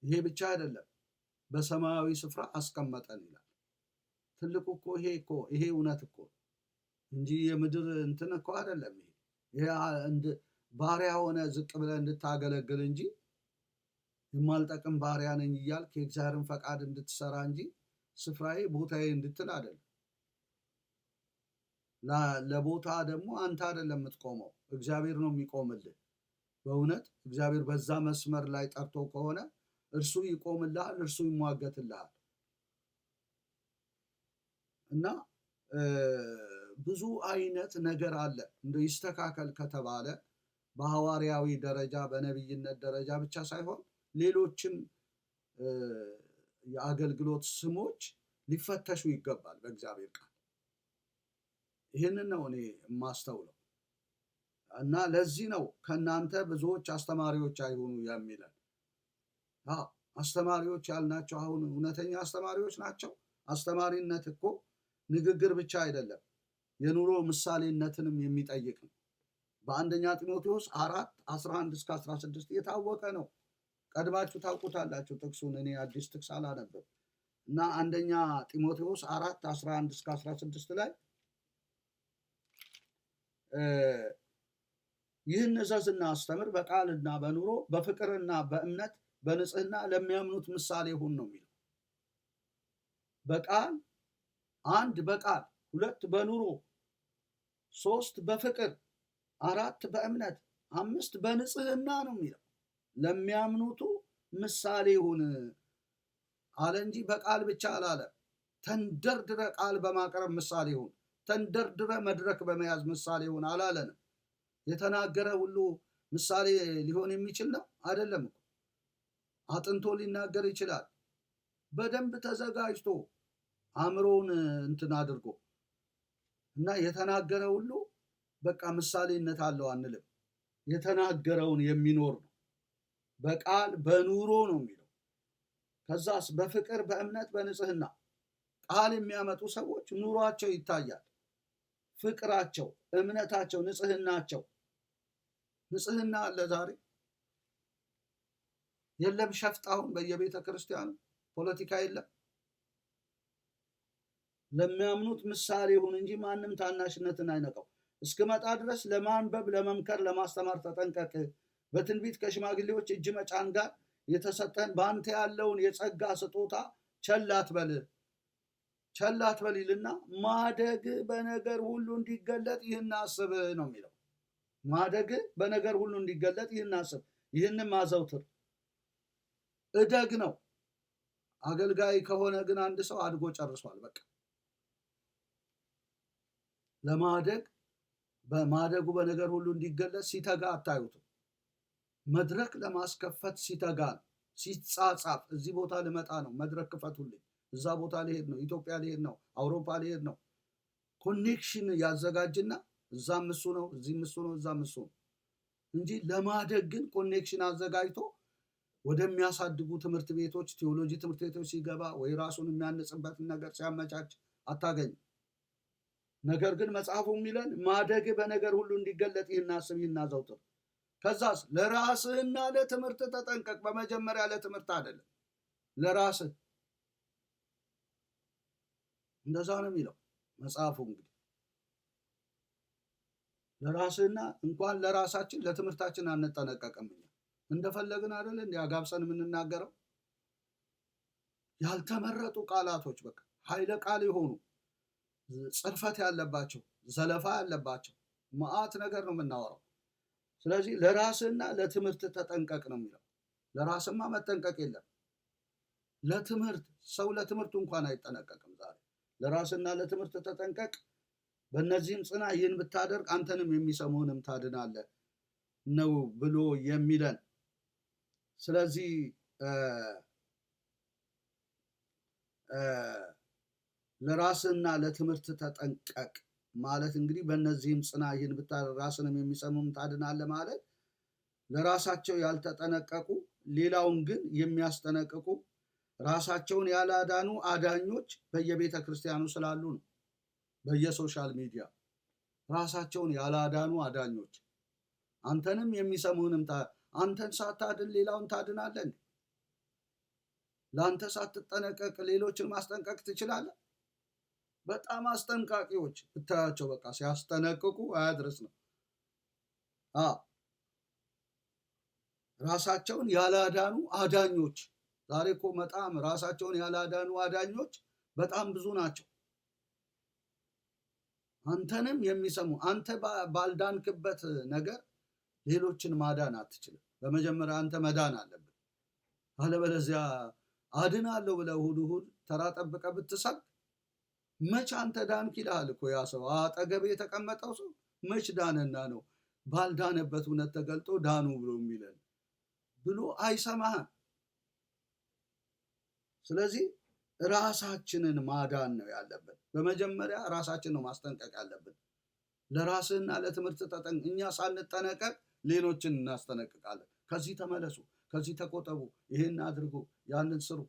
ይሄ ብቻ አይደለም፣ በሰማያዊ ስፍራ አስቀመጠን ይላል። ትልቁ ይሄ እውነት እኮ እንጂ የምድር እንትን እኮ አይደለም። ይሄ ባሪያ ሆነ ዝቅ ብለህ እንድታገለግል እንጂ የማልጠቅም ባሪያ ነኝ እያልክ የእግዚአብሔርን ፈቃድ እንድትሰራ እንጂ ስፍራዬ ቦታዬ እንድትል አይደለም። ለቦታ ደግሞ አንተ አይደለም የምትቆመው፣ እግዚአብሔር ነው የሚቆምልህ። በእውነት እግዚአብሔር በዛ መስመር ላይ ጠርቶ ከሆነ እርሱ ይቆምልሃል፣ እርሱ ይሟገትልሃል። እና ብዙ አይነት ነገር አለ። እንደ ይስተካከል ከተባለ በሐዋርያዊ ደረጃ በነቢይነት ደረጃ ብቻ ሳይሆን ሌሎችም የአገልግሎት ስሞች ሊፈተሹ ይገባል በእግዚአብሔር ቃል። ይህንን ነው እኔ የማስተውለው እና ለዚህ ነው ከእናንተ ብዙዎች አስተማሪዎች አይሁኑ የሚለን። አስተማሪዎች ያልናቸው አሁን እውነተኛ አስተማሪዎች ናቸው። አስተማሪነት እኮ ንግግር ብቻ አይደለም፣ የኑሮ ምሳሌነትንም የሚጠይቅ ነው። በአንደኛ ጢሞቴዎስ 4:11-16 የታወቀ ነው። ቀድማችሁ ታውቁታላችሁ ጥቅሱን። እኔ አዲስ ጥቅስ አላነብም። እና አንደኛ ጢሞቴዎስ 4:11-16 ላይ ይህን እዘዝና አስተምር፣ በቃልና በኑሮ በፍቅርና በእምነት በንጽህና ለሚያምኑት ምሳሌ ሁን ነው የሚለው። በቃል በቃል 2 በኑሮ 3 በፍቅር 4 በእምነት 5 በንጽህና ነው የሚለው። ለሚያምኑቱ ምሳሌ ሁን አለ እንጂ በቃል ብቻ አላለ። ተንደርድረ ቃል በማቅረብ ምሳሌ ሁን፣ ተንደርድረ መድረክ በመያዝ ምሳሌ ሁን አላለንም። የተናገረ ሁሉ ምሳሌ ሊሆን የሚችል ነው አይደለም። አጥንቶ ሊናገር ይችላል። በደንብ ተዘጋጅቶ አእምሮውን እንትን አድርጎ እና የተናገረ ሁሉ በቃ ምሳሌነት አለው አንልም። የተናገረውን የሚኖር ነው። በቃል በኑሮ ነው የሚለው። ከዛስ በፍቅር በእምነት በንጽህና ቃል የሚያመጡ ሰዎች ኑሯቸው ይታያል። ፍቅራቸው፣ እምነታቸው፣ ንጽህናቸው። ንጽህና አለ ዛሬ የለም። ሸፍጥ አሁን በየቤተ ክርስቲያኑ ፖለቲካ የለም። ለሚያምኑት ምሳሌ ይሁን እንጂ ማንም ታናሽነትን አይነቀው። እስክመጣ ድረስ ለማንበብ ለመምከር ለማስተማር ተጠንቀቅ። በትንቢት ከሽማግሌዎች እጅ መጫን ጋር የተሰጠን በአንተ ያለውን የጸጋ ስጦታ ቸል አትበል ይልና ማደግ በነገር ሁሉ እንዲገለጥ ይህን አስብ ነው የሚለው። ማደግ በነገር ሁሉ እንዲገለጥ ይህን አስብ፣ ይህንም አዘውትር። እደግ ነው። አገልጋይ ከሆነ ግን አንድ ሰው አድጎ ጨርሷል። በቃ ለማደግ በማደጉ በነገር ሁሉ እንዲገለጥ ሲተጋ አታዩትም። መድረክ ለማስከፈት ሲተጋ ነው፣ ሲጻጻፍ። እዚህ ቦታ ልመጣ ነው፣ መድረክ ክፈቱልኝ፣ እዛ ቦታ ሊሄድ ነው፣ ኢትዮጵያ ሊሄድ ነው፣ አውሮፓ ሊሄድ ነው። ኮኔክሽን ያዘጋጅና እዛም እሱ ነው፣ እዚህም እሱ ነው፣ እዛም እሱ ነው እንጂ ለማደግ ግን ኮኔክሽን አዘጋጅቶ ወደሚያሳድጉ ትምህርት ቤቶች፣ ቴዎሎጂ ትምህርት ቤቶች ሲገባ ወይ ራሱን የሚያንጽበትን ነገር ሲያመቻች አታገኝም። ነገር ግን መጽሐፉ የሚለን ማደግ በነገር ሁሉ እንዲገለጥ ይህን አስብ፣ ይህን አዘውትር። ከዛስ ለራስህና ለትምህርት ተጠንቀቅ። በመጀመሪያ ለትምህርት አይደለም፣ ለራስህ። እንደዛ ነው የሚለው መጽሐፉ። እንግዲህ ለራስህና እንኳን ለራሳችን ለትምህርታችን አንጠነቀቅም። እንደፈለግን አይደል እንዲ አጋብሰን የምንናገረው። ያልተመረጡ ቃላቶች፣ በቃ ኃይለ ቃል የሆኑ ጽርፈት ያለባቸው፣ ዘለፋ ያለባቸው መዓት ነገር ነው የምናወራው። ስለዚህ ለራስና ለትምህርት ተጠንቀቅ ነው የሚለው። ለራስማ መጠንቀቅ የለም። ለትምህርት ሰው ለትምህርቱ እንኳን አይጠነቀቅም ዛሬ። ለራስና ለትምህርት ተጠንቀቅ፣ በእነዚህም ጽና፣ ይህን ብታደርግ አንተንም የሚሰሙህንም ታድናለህ ነው ብሎ የሚለን። ስለዚህ ለራስና ለትምህርት ተጠንቀቅ ማለት እንግዲህ በእነዚህም ጽና፣ ይህን ብታደርግ ራስንም የሚሰሙህንም ታድናለህ ማለት ለራሳቸው ያልተጠነቀቁ ሌላውን ግን የሚያስጠነቅቁ ራሳቸውን ያላዳኑ አዳኞች በየቤተ ክርስቲያኑ ስላሉ ነው። በየሶሻል ሚዲያ ራሳቸውን ያላዳኑ አዳኞች፣ አንተንም የሚሰሙህንም አንተን ሳታድን ሌላውን ታድናለህ። ለአንተ ሳትጠነቀቅ ሌሎችን ማስጠንቀቅ ትችላለህ? በጣም አስጠንቃቂዎች ብታያቸው በቃ ሲያስጠነቅቁ አያድርስ ነው። ራሳቸውን ያላዳኑ አዳኞች፣ ዛሬ እኮ በጣም ራሳቸውን ያላዳኑ አዳኞች በጣም ብዙ ናቸው። አንተንም የሚሰሙ አንተ ባልዳንክበት ነገር ሌሎችን ማዳን አትችልም። በመጀመሪያ አንተ መዳን አለብን። አለበለዚያ አድናለሁ ብለህ እሑድ እሑድ ተራ ጠብቀህ ብትሰብክ መች አንተ ዳንክ ይልሃል እኮ ያ ሰው። አጠገብ የተቀመጠው ሰው መች ዳነና ነው ባልዳነበት እውነት ተገልጦ ዳኑ ብሎ የሚለን ብሎ አይሰማህም። ስለዚህ ራሳችንን ማዳን ነው ያለብን። በመጀመሪያ ራሳችን ነው ማስጠንቀቅ ያለብን። ለራስህና ለትምህርት ተጠንቀቅ። እኛ ሳንጠነቀቅ ሌሎችን እናስጠነቅቃለን። ከዚህ ተመለሱ፣ ከዚህ ተቆጠቡ፣ ይሄን አድርጉ፣ ያንን ስሩ።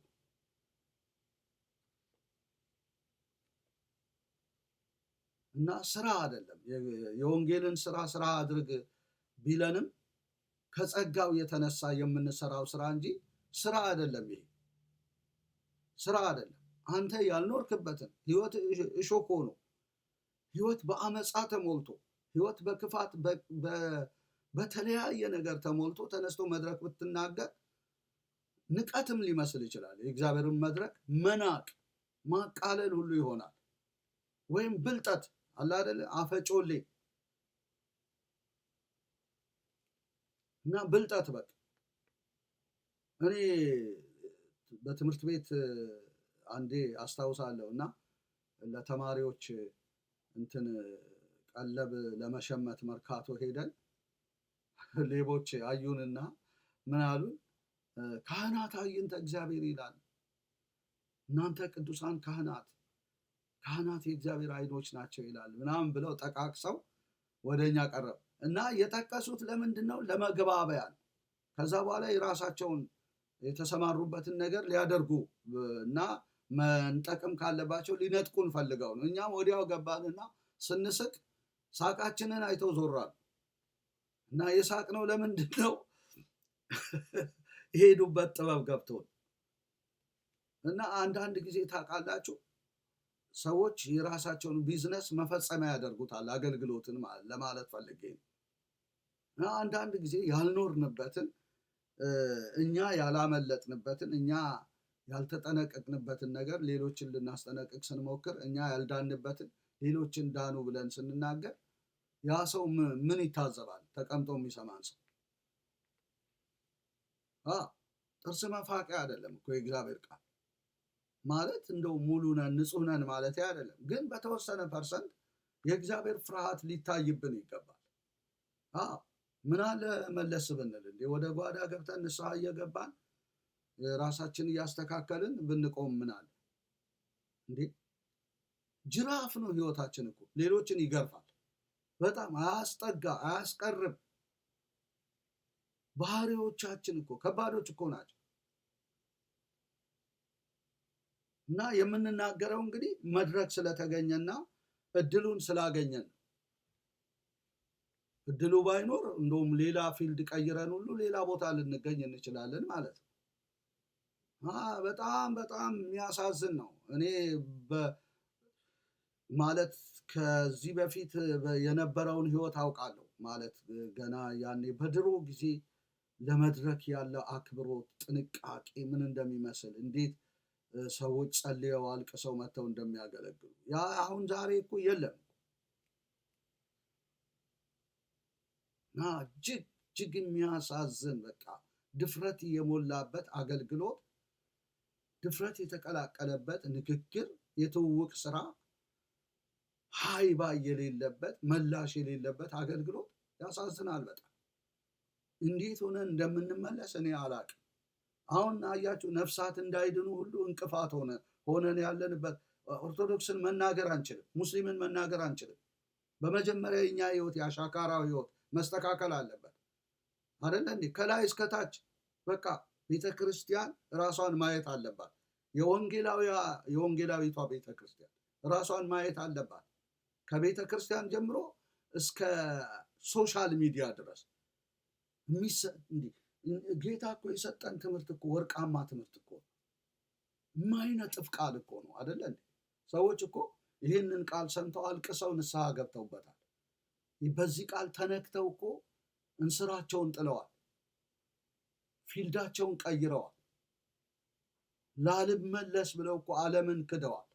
እና ስራ አይደለም የወንጌልን ስራ አድርግ ቢለንም ከጸጋው የተነሳ የምንሰራው ስራ እንጂ ስራ አይደለም። ይሄ ስራ አይደለም። አንተ ያልኖርክበትን ህይወት እሾክ ሆኖ ህይወት በአመፃ ተሞልቶ ህይወት በክፋት በተለያየ ነገር ተሞልቶ ተነስቶ መድረክ ብትናገር ንቀትም ሊመስል ይችላል። የእግዚአብሔርን መድረክ መናቅ ማቃለል ሁሉ ይሆናል። ወይም ብልጠት አለ አይደል? አፈጮሌ እና ብልጠት በቃ እኔ በትምህርት ቤት አንዴ አስታውሳለሁ እና ለተማሪዎች እንትን ቀለብ ለመሸመት መርካቶ ሄደን ሌቦች አዩንና ምን አሉን? ካህናት አይንተ እግዚአብሔር ይላል። እናንተ ቅዱሳን ካህናት የእግዚአብሔር አይኖች ናቸው ይላል ምናምን ብለው ጠቃቅሰው ወደኛ ቀረቡ እና የጠቀሱት ለምንድን ነው? ለመግባቢያ ነው። ከዛ በኋላ የራሳቸውን የተሰማሩበትን ነገር ሊያደርጉ እና መንጠቅም ካለባቸው ሊነጥቁን ፈልገው ነው። እኛም ወዲያው ገባንና ስንስቅ ሳቃችንን አይተው ዞራሉ እና የሳቅነው ለምንድን ነው? የሄዱበት ጥበብ ገብቶን እና አንዳንድ ጊዜ ታውቃላችሁ ሰዎች የራሳቸውን ቢዝነስ መፈጸሚያ ያደርጉታል አገልግሎትን ለማለት ፈልጌ ነው። አንዳንድ ጊዜ ያልኖርንበትን እኛ ያላመለጥንበትን እኛ ያልተጠነቀቅንበትን ነገር ሌሎችን ልናስጠነቅቅ ስንሞክር እኛ ያልዳንበትን ሌሎችን ዳኑ ብለን ስንናገር ያ ሰው ምን ይታዘባል? ተቀምጦ የሚሰማን ሰው ጥርስ መፋቂያ አይደለም እኮ የእግዚአብሔር ቃል ማለት እንደው ሙሉ ነን ንጹህ ነን ማለት አይደለም። ግን በተወሰነ ፐርሰንት የእግዚአብሔር ፍርሃት ሊታይብን ይገባል። ምን አለ መለስ ብንል እንዴ ወደ ጓዳ ገብተን ንስሐ እየገባን ራሳችን እያስተካከልን ብንቆም ምን አለ እንዴ? ጅራፍ ነው ህይወታችን እኮ ሌሎችን ይገርፋል። በጣም አያስጠጋ አያስቀርብ። ባህሪዎቻችን እኮ ከባዶች እኮ ናቸው። እና የምንናገረው እንግዲህ መድረክ ስለተገኘና እድሉን ስላገኘን። እድሉ ባይኖር እንደውም ሌላ ፊልድ ቀይረን ሁሉ ሌላ ቦታ ልንገኝ እንችላለን ማለት ነው። በጣም በጣም የሚያሳዝን ነው። እኔ ማለት ከዚህ በፊት የነበረውን ህይወት አውቃለሁ። ማለት ገና ያኔ በድሮ ጊዜ ለመድረክ ያለው አክብሮት፣ ጥንቃቄ ምን እንደሚመስል እንዴት ሰዎች ጸልየው አልቅሰው መጥተው እንደሚያገለግሉ ያ አሁን ዛሬ እኮ የለም። እጅግ የሚያሳዝን በቃ ድፍረት የሞላበት አገልግሎት፣ ድፍረት የተቀላቀለበት ንግግር፣ የትውውቅ ስራ፣ ሃይባ የሌለበት መላሽ የሌለበት አገልግሎት ያሳዝናል በጣም። እንዴት ሆነን እንደምንመለስ እኔ አላቅም። አሁን አያችሁ ነፍሳት እንዳይድኑ ሁሉ እንቅፋት ሆነን ያለንበት። ኦርቶዶክስን መናገር አንችልም፣ ሙስሊምን መናገር አንችልም። በመጀመሪያ የኛ ህይወት የአሻካራው ህይወት መስተካከል አለበት አይደለ እንዴ? ከላይ እስከታች በቃ ቤተክርስቲያን ራሷን ማየት አለባት። የወንጌላዊቷ ቤተክርስቲያን ራሷን ማየት አለባት። ከቤተክርስቲያን ጀምሮ እስከ ሶሻል ሚዲያ ድረስ ጌታ እኮ የሰጠን ትምህርት እኮ ወርቃማ ትምህርት እኮ የማይነጥፍ ቃል እኮ ነው አይደለ እንዴ? ሰዎች እኮ ይህንን ቃል ሰምተው አልቅሰው ንስሐ ገብተውበታል። በዚህ ቃል ተነክተው እኮ እንስራቸውን ጥለዋል፣ ፊልዳቸውን ቀይረዋል። ላልመለስ ብለው እኮ ዓለምን ክደዋል።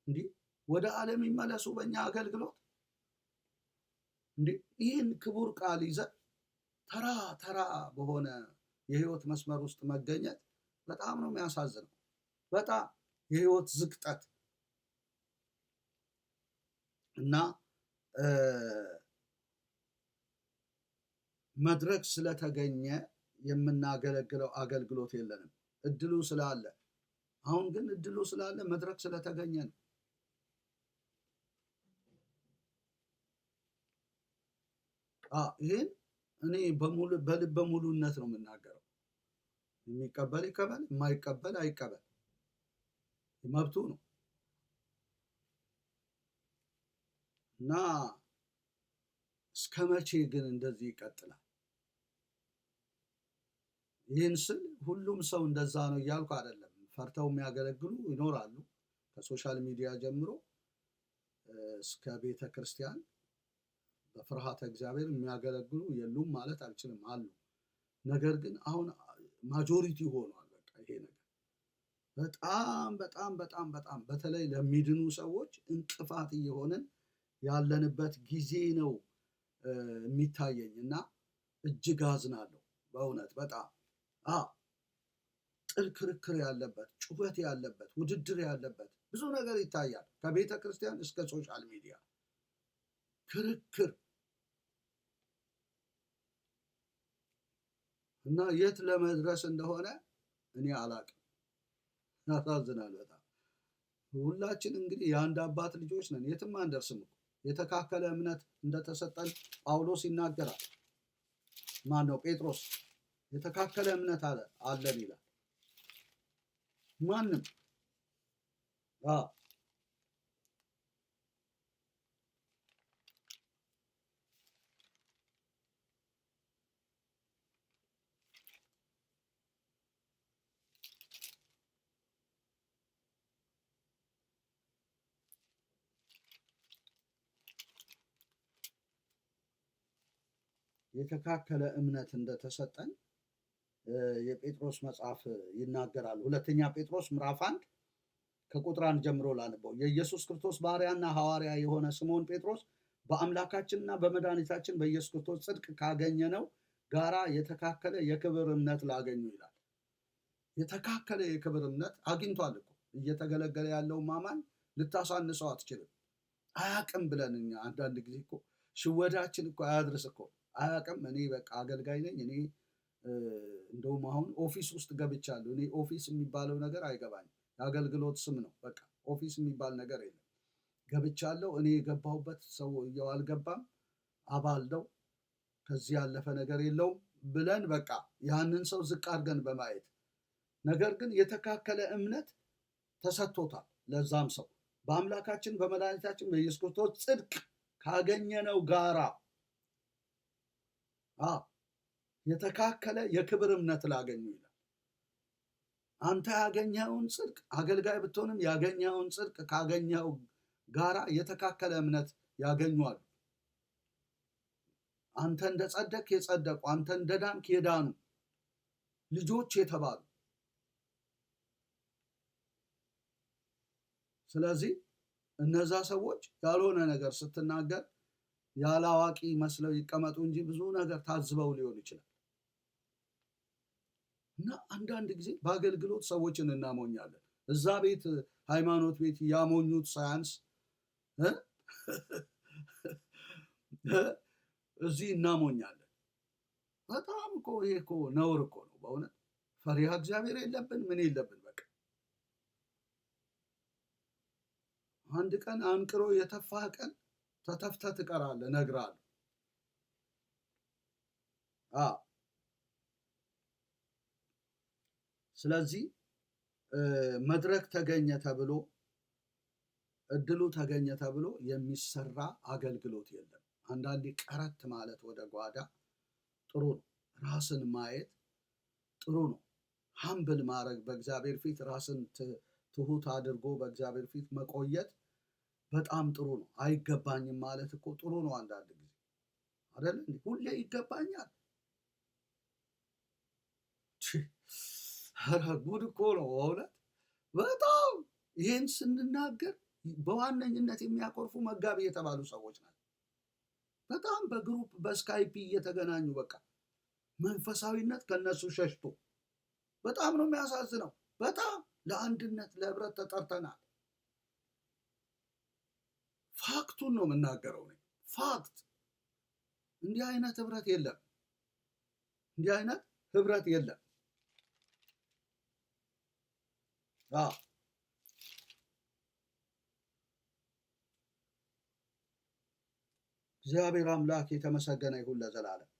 እንዲህ ወደ ዓለም ይመለሱ በእኛ አገልግሎት። እንዲህ ይህን ክቡር ቃል ይዘን ተራ ተራ በሆነ የህይወት መስመር ውስጥ መገኘት በጣም ነው የሚያሳዝነው። በጣም የህይወት ዝቅጠት እና መድረክ ስለተገኘ የምናገለግለው አገልግሎት የለንም። እድሉ ስላለ አሁን ግን እድሉ ስላለ መድረክ ስለተገኘ ነው። ይህን እኔ በልበ ሙሉነት ነው የምናገረው። የሚቀበል ይቀበል፣ የማይቀበል አይቀበል፣ መብቱ ነው እና እስከ መቼ ግን እንደዚህ ይቀጥላል? ይህን ስል ሁሉም ሰው እንደዛ ነው እያልኩ አይደለም። ፈርተው የሚያገለግሉ ይኖራሉ። ከሶሻል ሚዲያ ጀምሮ እስከ ቤተ ክርስቲያን በፍርሃተ እግዚአብሔር የሚያገለግሉ የሉም ማለት አልችልም፣ አሉ። ነገር ግን አሁን ማጆሪቲ ሆኗል። በቃ ይሄ ነገር በጣም በጣም በጣም በጣም በተለይ ለሚድኑ ሰዎች እንቅፋት እየሆንን ያለንበት ጊዜ ነው የሚታየኝ እና እጅግ አዝናለሁ በእውነት በጣም ጥል ክርክር ያለበት፣ ጩኸት ያለበት፣ ውድድር ያለበት ብዙ ነገር ይታያል። ከቤተ ክርስቲያን እስከ ሶሻል ሚዲያ ክርክር እና የት ለመድረስ እንደሆነ እኔ አላቅም። ያሳዝናል በጣም። ሁላችን እንግዲህ የአንድ አባት ልጆች ነን፣ የትም አንደርስም እኮ። የተካከለ እምነት እንደተሰጠን ጳውሎስ ይናገራል። ማን ነው? ጴጥሮስ የተካከለ እምነት አለን ይላል። ማንም የተካከለ እምነት እንደተሰጠን የጴጥሮስ መጽሐፍ ይናገራል። ሁለተኛ ጴጥሮስ ምዕራፍ 1 ከቁጥር 1 ጀምሮ ላነበው። የኢየሱስ ክርስቶስ ባሪያና ሐዋርያ የሆነ ስምዖን ጴጥሮስ በአምላካችንና በመድኃኒታችን በኢየሱስ ክርስቶስ ጽድቅ ካገኘነው ጋራ የተካከለ የክብር እምነት ላገኙ ይላል። የተካከለ የክብር እምነት አግኝቷል እኮ። እየተገለገለ ያለው ማማን ልታሳንሰው አትችልም። አያቅም ብለን እኛ አንዳንድ ጊዜ እኮ ሽወዳችን እኮ አያድርስ እኮ አያቅም። እኔ በቃ አገልጋይ ነኝ፣ እኔ እንደውም አሁን ኦፊስ ውስጥ ገብቻለሁ። እኔ ኦፊስ የሚባለው ነገር አይገባኝም። የአገልግሎት ስም ነው በቃ። ኦፊስ የሚባል ነገር የለም። ገብቻለሁ፣ እኔ የገባሁበት ሰውየው አልገባም፣ አባል ነው፣ ከዚህ ያለፈ ነገር የለውም ብለን በቃ ያንን ሰው ዝቅ አድርገን በማየት ነገር ግን የተካከለ እምነት ተሰጥቶታል ለዛም ሰው በአምላካችን በመድኃኒታችን በኢየሱስ ክርስቶስ ጽድቅ ካገኘነው ጋራ የተካከለ የክብር እምነት ላገኙ ይላል። አንተ ያገኘኸውን ጽድቅ አገልጋይ ብትሆንም ያገኘኸውን ጽድቅ ካገኘው ጋራ የተካከለ እምነት ያገኙአሉ። አንተ እንደ ጸደቅ የጸደቁ፣ አንተ እንደ ዳንክ የዳኑ ልጆች የተባሉ። ስለዚህ እነዛ ሰዎች ያልሆነ ነገር ስትናገር ያለ አዋቂ መስለው ይቀመጡ እንጂ ብዙ ነገር ታዝበው ሊሆን ይችላል። እና አንዳንድ ጊዜ በአገልግሎት ሰዎችን እናሞኛለን። እዛ ቤት ሃይማኖት ቤት ያሞኙት ሳያንስ እዚህ እናሞኛለን። በጣም እኮ ይሄ እኮ ነውር እኮ ነው በእውነት። ፈሪሃ እግዚአብሔር የለብን ምን የለብን በቃ። አንድ ቀን አንቅሮ የተፋህ ቀን ተተፍተህ ትቀራለህ፣ እነግርሃለሁ። ስለዚህ መድረክ ተገኘ ተብሎ እድሉ ተገኘ ተብሎ የሚሰራ አገልግሎት የለም። አንዳንዴ ቀረት ማለት ወደ ጓዳ ጥሩ ነው። ራስን ማየት ጥሩ ነው። ሀምብል ማድረግ፣ በእግዚአብሔር ፊት ራስን ትሁት አድርጎ በእግዚአብሔር ፊት መቆየት በጣም ጥሩ ነው። አይገባኝም ማለት እኮ ጥሩ ነው። አንዳንድ ጊዜ አይደል እንዴ? ሁሌ ይገባኛል። ኧረ ጉድ እኮ ነው በእውነት በጣም ይህን ስንናገር በዋነኝነት የሚያኮርፉ መጋቢ የተባሉ ሰዎች ናቸው። በጣም በግሩፕ በስካይፒ እየተገናኙ በቃ መንፈሳዊነት ከነሱ ሸሽቶ በጣም ነው የሚያሳዝነው። በጣም ለአንድነት ለህብረት ተጠርተናል። ፋክቱን ነው የምናገረው። ፋክት እንዲህ አይነት ህብረት የለም። እንዲህ አይነት ህብረት የለም። እግዚአብሔር አምላክ የተመሰገነ ይሁን ለዘላለም።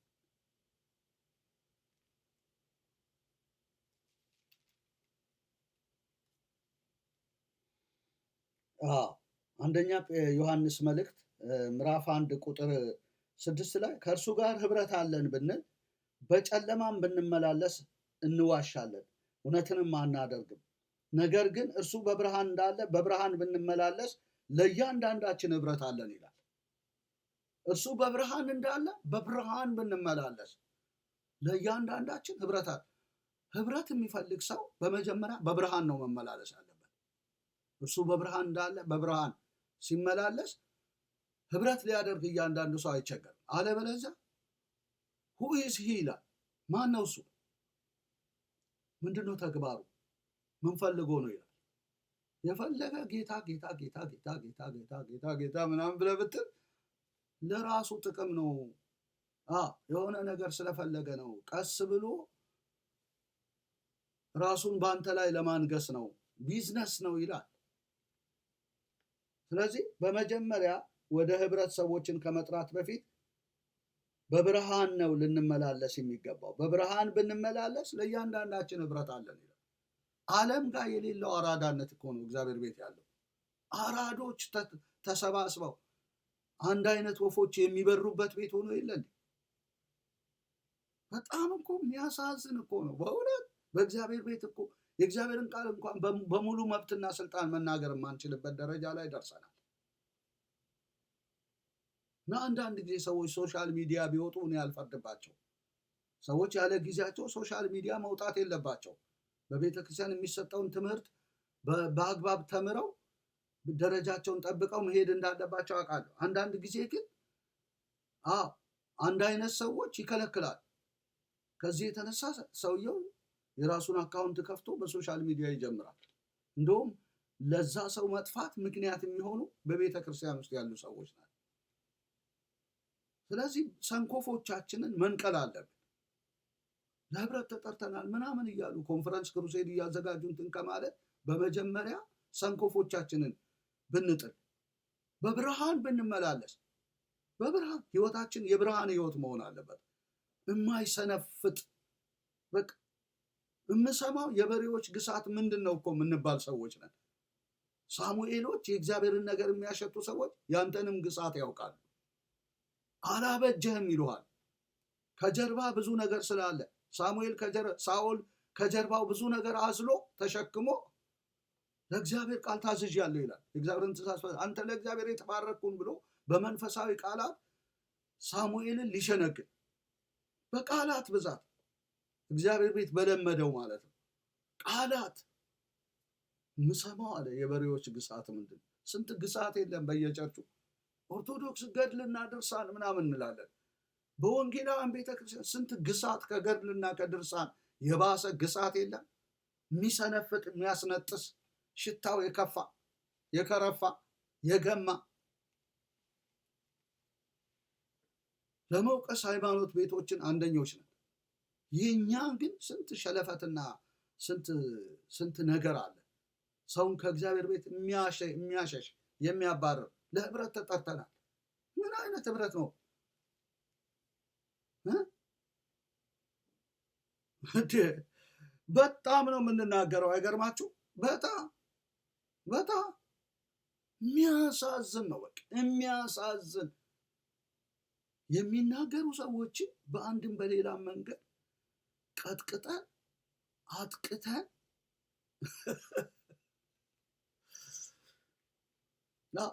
አንደኛ ዮሐንስ መልእክት ምዕራፍ 1 ቁጥር 6 ላይ ከእርሱ ጋር ህብረት አለን ብንል በጨለማም ብንመላለስ እንዋሻለን፣ እውነትንም አናደርግም። ነገር ግን እርሱ በብርሃን እንዳለ በብርሃን ብንመላለስ ለእያንዳንዳችን ህብረት አለን ይላል። እርሱ በብርሃን እንዳለ በብርሃን ብንመላለስ ለእያንዳንዳችን ህብረት አለ። ህብረት የሚፈልግ ሰው በመጀመሪያ በብርሃን ነው መመላለስ አለበት። እርሱ በብርሃን እንዳለ በብርሃን ሲመላለስ ህብረት ሊያደርግ እያንዳንዱ ሰው አይቸገርም። አለበለዚያ who is he ይላል። ማን ነው እሱ? ምንድነው ተግባሩ? ምን ፈልጎ ነው ይላል። የፈለገ ጌታ ጌታ ጌታ ጌታ ጌታ ጌታ ጌታ ጌታ ምናምን ብለህ ብትል ለራሱ ጥቅም ነው። የሆነ ነገር ስለፈለገ ነው። ቀስ ብሎ ራሱን በአንተ ላይ ለማንገስ ነው። ቢዝነስ ነው ይላል። ስለዚህ በመጀመሪያ ወደ ህብረት ሰዎችን ከመጥራት በፊት በብርሃን ነው ልንመላለስ የሚገባው። በብርሃን ብንመላለስ ለእያንዳንዳችን ህብረት አለን ይላል። ዓለም ጋር የሌለው አራዳነት እኮ ነው እግዚአብሔር ቤት ያለው። አራዶች ተሰባስበው አንድ አይነት ወፎች የሚበሩበት ቤት ሆኖ የለን። በጣም እኮ የሚያሳዝን እኮ ነው በእውነት። በእግዚአብሔር ቤት እኮ የእግዚአብሔርን ቃል እንኳን በሙሉ መብትና ስልጣን መናገር የማንችልበት ደረጃ ላይ ደርሰናል። እና አንዳንድ ጊዜ ሰዎች ሶሻል ሚዲያ ቢወጡ እኔ አልፈርድባቸው። ሰዎች ያለ ጊዜያቸው ሶሻል ሚዲያ መውጣት የለባቸው። በቤተ ክርስቲያን የሚሰጠውን ትምህርት በአግባብ ተምረው ደረጃቸውን ጠብቀው መሄድ እንዳለባቸው አውቃለሁ። አንዳንድ ጊዜ ግን አንድ አይነት ሰዎች ይከለክላል። ከዚህ የተነሳ ሰውየው የራሱን አካውንት ከፍቶ በሶሻል ሚዲያ ይጀምራል። እንደውም ለዛ ሰው መጥፋት ምክንያት የሚሆኑ በቤተ ክርስቲያን ውስጥ ያሉ ሰዎች ናቸው። ስለዚህ ሰንኮፎቻችንን መንቀል አለብን። ለህብረት ተጠርተናል ምናምን እያሉ ኮንፈረንስ ክሩሴድ እያዘጋጁ እንትን ከማለት በመጀመሪያ ሰንኮፎቻችንን ብንጥል፣ በብርሃን ብንመላለስ። በብርሃን ህይወታችን የብርሃን ህይወት መሆን አለበት። የማይሰነፍጥ በቃ የምሰማው የበሬዎች ግሳት ምንድን ነው እኮ የምንባል ሰዎች ነን። ሳሙኤሎች የእግዚአብሔርን ነገር የሚያሸቱ ሰዎች ያንተንም ግሳት ያውቃሉ። አላበጀህም ይሉሃል። ከጀርባ ብዙ ነገር ስላለ ሳኦል ከጀርባው ብዙ ነገር አዝሎ ተሸክሞ ለእግዚአብሔር ቃል ታዝዣለሁ ይላል። የእግዚአብሔርን ትእዛዝ አንተ ለእግዚአብሔር የተባረክኩን ብሎ በመንፈሳዊ ቃላት ሳሙኤልን ሊሸነግል በቃላት ብዛት እግዚአብሔር ቤት በለመደው ማለት ነው። ቃላት ምሰማው አለ። የበሬዎች ግሳት ምንድን? ስንት ግሳት የለም በየጨርጩ። ኦርቶዶክስ ገድልና ድርሳን ምናምን እንላለን። በወንጌላውያን ቤተክርስቲያን ስንት ግሳት ከገድልና ከድርሳን የባሰ ግሳት የለም። የሚሰነፍጥ የሚያስነጥስ ሽታው የከፋ የከረፋ የገማ ለመውቀስ ሃይማኖት ቤቶችን አንደኞች ነን። የኛ ግን ስንት ሸለፈትና ስንት ነገር አለ። ሰውን ከእግዚአብሔር ቤት የሚያሸሽ የሚያባርር። ለህብረት ተጠርተናል። ምን አይነት ህብረት ነው? በጣም ነው የምንናገረው። አይገርማችሁ? በጣም የሚያሳዝን ነው። በቃ የሚያሳዝን የሚናገሩ ሰዎችን በአንድም በሌላ መንገድ ቀጥቅጠን አጥቅተን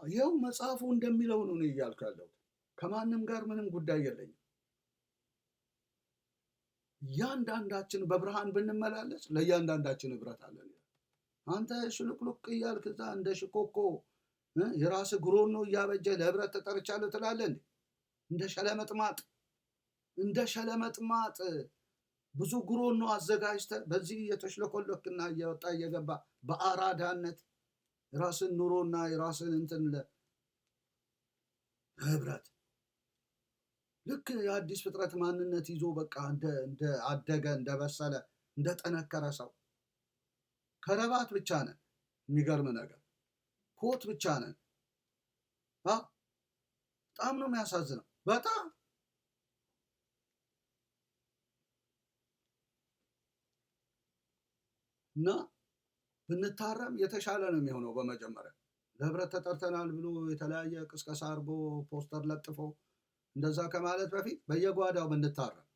ይኸው መጽሐፉ እንደሚለው ነው እያልኩ ያለው። ከማንም ጋር ምንም ጉዳይ የለኝም። እያንዳንዳችን በብርሃን ብንመላለስ ለእያንዳንዳችን ህብረት አለን። አንተ ሽልቅልቅ እያልክ እዛ እንደ ሽኮኮ የራስ ጉሮኖ እያበጀ ለህብረት ተጠርቻለሁ ትላለህ እንዴ? እንደ ሸለመጥማጥ ብዙ ጉሮኖ አዘጋጅተህ በዚህ የተሽለኮለክና እየወጣ እየገባ በአራዳነት የራስን ኑሮና የራስን እንትን ለህብረት ልክ የአዲስ ፍጥረት ማንነት ይዞ በቃ እንደ አደገ እንደበሰለ እንደጠነከረ ሰው ከረባት ብቻ ነን። የሚገርም ነገር ኮት ብቻ ነን። በጣም ነው የሚያሳዝነው። በጣም እና ብንታረም የተሻለ ነው የሚሆነው። በመጀመሪያ ለህብረት ተጠርተናል ብሎ የተለያየ ቅስቀሳ አርጎ ፖስተር ለጥፎ እንደዛ ከማለት በፊት በየጓዳው ብንታረም፣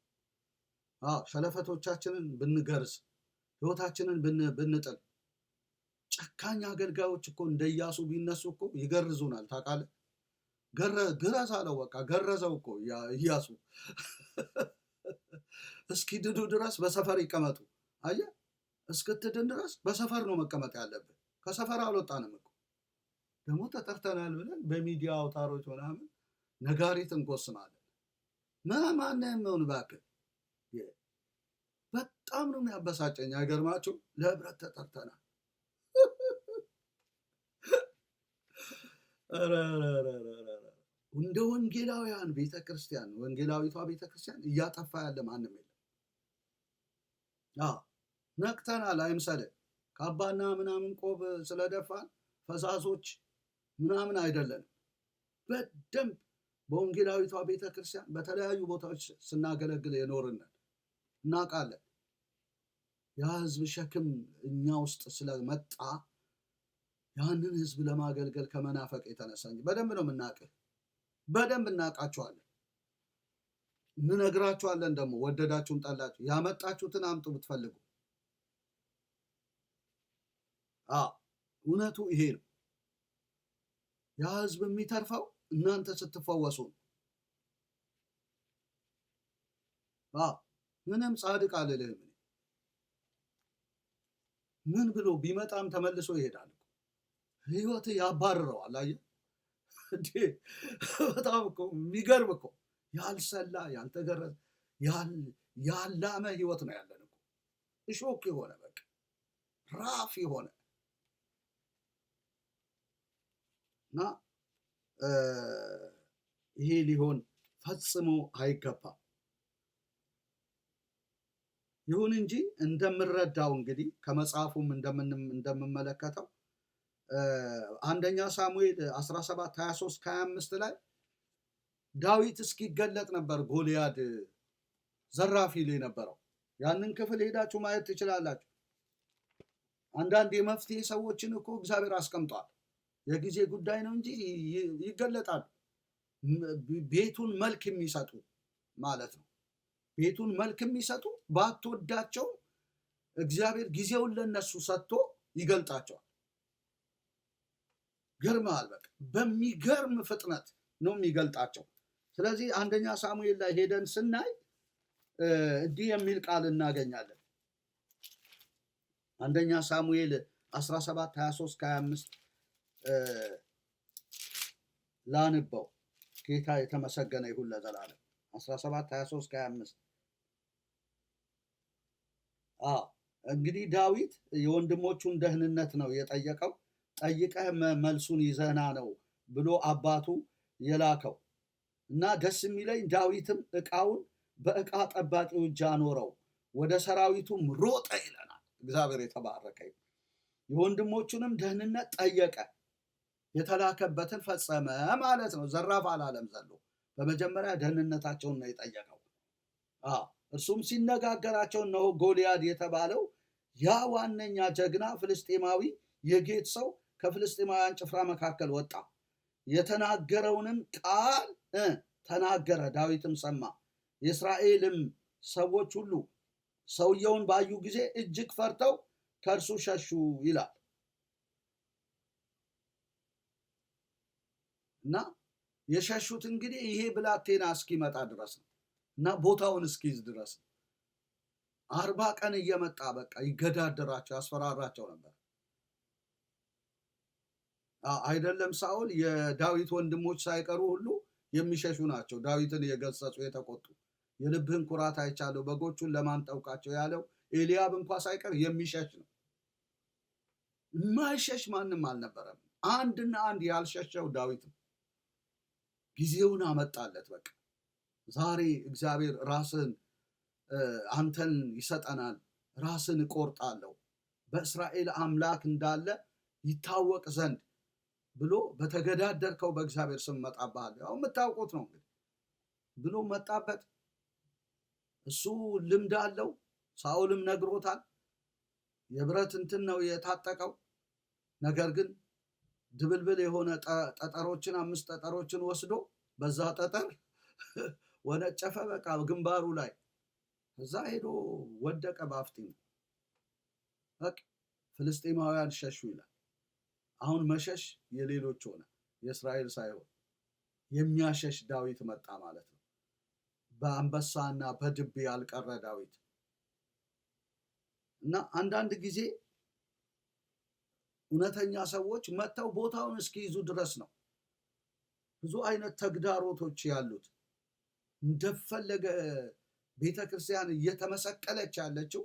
ሸለፈቶቻችንን ብንገርዝ፣ ህይወታችንን ብንጥል። ጨካኝ አገልጋዮች እኮ እንደ ኢያሱ ቢነሱ እኮ ይገርዙናል። ታውቃለህ? ግረዝ አለው። በቃ ገረዘው እኮ ኢያሱ። እስኪድኑ ድረስ በሰፈር ይቀመጡ። አየህ፣ እስክትድን ድረስ በሰፈር ነው መቀመጥ ያለብን። ከሰፈር አልወጣንም እኮ። ደግሞ ተጠርተናል ብለን በሚዲያ አውታሮች ምናምን ነጋሪት እንጎስማለን። ማንም ነው እባክህ። በጣም ነው የሚያበሳጨኝ። አይገርማችሁ? ለህብረት ተጠርተናል። እንደ ወንጌላውያን ቤተክርስቲያን፣ ወንጌላዊቷ ቤተክርስቲያን እያጠፋ ያለ ማንም የለም። ነቅተናል አይምሰልህ። ካባና ምናምን ቆብ ስለደፋን ፈዛዞች ምናምን አይደለንም። በደንብ በወንጌላዊቷ ቤተክርስቲያን በተለያዩ ቦታዎች ስናገለግል የኖርነን እናውቃለን። የህዝብ ሸክም እኛ ውስጥ ስለመጣ ያንን ህዝብ ለማገልገል ከመናፈቅ የተነሳ እንጂ በደንብ ነው የምናውቅህ። በደንብ እናውቃችኋለን፣ እንነግራችኋለን። ደግሞ ወደዳችሁን ጠላችሁ ያመጣችሁትን አምጡ ብትፈልጉ። እውነቱ ይሄ ነው። ያ ህዝብ የሚተርፈው እናንተ ስትፈወሱ ነው። ምንም ጻድቅ አልልህም። ምን ብሎ ቢመጣም ተመልሶ ይሄዳል። ህይወት ያባርረዋል። አየህ እንዴ! በጣም እኮ የሚገርም እኮ ያልሰላ ያልተገረዘ ያላመ ህይወት ነው ያለን እኮ። እሾክ የሆነ በቃ ራፍ የሆነ እና ይሄ ሊሆን ፈጽሞ አይገባም። ይሁን እንጂ እንደምረዳው እንግዲህ ከመጽሐፉም እንደምመለከተው አንደኛ ሳሙኤል 17 23 25 ላይ ዳዊት እስኪገለጥ ነበር ጎልያድ ዘራፊ ላይ ነበረው። ያንን ክፍል ሄዳችሁ ማየት ትችላላችሁ። አንዳንድ የመፍትሄ ሰዎችን እኮ እግዚአብሔር አስቀምጧል። የጊዜ ጉዳይ ነው እንጂ ይገለጣሉ። ቤቱን መልክ የሚሰጡ ማለት ነው። ቤቱን መልክ የሚሰጡ ባትወዳቸው እግዚአብሔር ጊዜውን ለነሱ ሰጥቶ ይገልጣቸዋል። ገርመሃል። በቃ በሚገርም ፍጥነት ነው የሚገልጣቸው። ስለዚህ አንደኛ ሳሙኤል ላይ ሄደን ስናይ እንዲህ የሚል ቃል እናገኛለን። አንደኛ ሳሙኤል 17 23 25 ላንበው። ጌታ የተመሰገነ ይሁን ለዘላለም። 17 23 25 እንግዲህ ዳዊት የወንድሞቹን ደህንነት ነው የጠየቀው። ጠይቀህ መልሱን ይዘና ነው ብሎ አባቱ የላከው እና ደስ የሚለኝ ዳዊትም ዕቃውን በዕቃ ጠባቂው እጅ አኖረው፣ ወደ ሰራዊቱም ሮጠ ይለናል። እግዚአብሔር የተባረከ ይሁን። የወንድሞቹንም ደህንነት ጠየቀ፣ የተላከበትን ፈጸመ ማለት ነው። ዘራፍ አላለም ዘሎ። በመጀመሪያ ደህንነታቸውን ነው የጠየቀው። እርሱም ሲነጋገራቸው እነሆ ጎልያድ የተባለው ያ ዋነኛ ጀግና ፍልስጤማዊ የጌት ሰው ከፍልስጤማውያን ጭፍራ መካከል ወጣ። የተናገረውንም ቃል ተናገረ፣ ዳዊትም ሰማ። የእስራኤልም ሰዎች ሁሉ ሰውየውን ባዩ ጊዜ እጅግ ፈርተው ከእርሱ ሸሹ ይላል እና የሸሹት እንግዲህ ይሄ ብላቴና እስኪመጣ ድረስ ነው እና ቦታውን እስኪይዝ ድረስ ነው። 40 ቀን እየመጣ በቃ ይገዳደራቸው ያስፈራራቸው ነበር። አይደለም ሳኦል የዳዊት ወንድሞች ሳይቀሩ ሁሉ የሚሸሹ ናቸው። ዳዊትን የገሰጹ የተቆጡ የልብህን ኩራት አይቻለሁ በጎቹን ለማን ጠውቃቸው ያለው ኤልያብ እንኳ ሳይቀር የሚሸሽ ነው። የማይሸሽ ማንም አልነበረም። አንድና አንድ ያልሸሸው ዳዊት ነው። ጊዜውን አመጣለት። በቃ ዛሬ እግዚአብሔር ራስን አንተን ይሰጠናል፣ ራስን እቆርጣለሁ በእስራኤል አምላክ እንዳለ ይታወቅ ዘንድ ብሎ በተገዳደርከው በእግዚአብሔር ስም መጣብሃለሁ። ያው የምታውቁት ነው እንግዲህ ብሎ መጣበት። እሱ ልምድ አለው። ሳኦልም ነግሮታል። የብረት እንትን ነው የታጠቀው። ነገር ግን ድብልብል የሆነ ጠጠሮችን 5 ጠጠሮችን ወስዶ በዛ ጠጠር ወነጨፈ። በቃ ግንባሩ ላይ እዛ ሄዶ ወደቀ በአፍጢሙ። በቃ ፍልስጤማውያን ሸሹ ይላል። አሁን መሸሽ የሌሎች ሆነ፣ የእስራኤል ሳይሆን የሚያሸሽ ዳዊት መጣ ማለት ነው። በአንበሳና በድብ ያልቀረ ዳዊት እና አንዳንድ ጊዜ እውነተኛ ሰዎች መጥተው ቦታውን እስኪይዙ ድረስ ነው ብዙ አይነት ተግዳሮቶች ያሉት። እንደፈለገ ቤተክርስቲያን እየተመሰቀለች ያለችው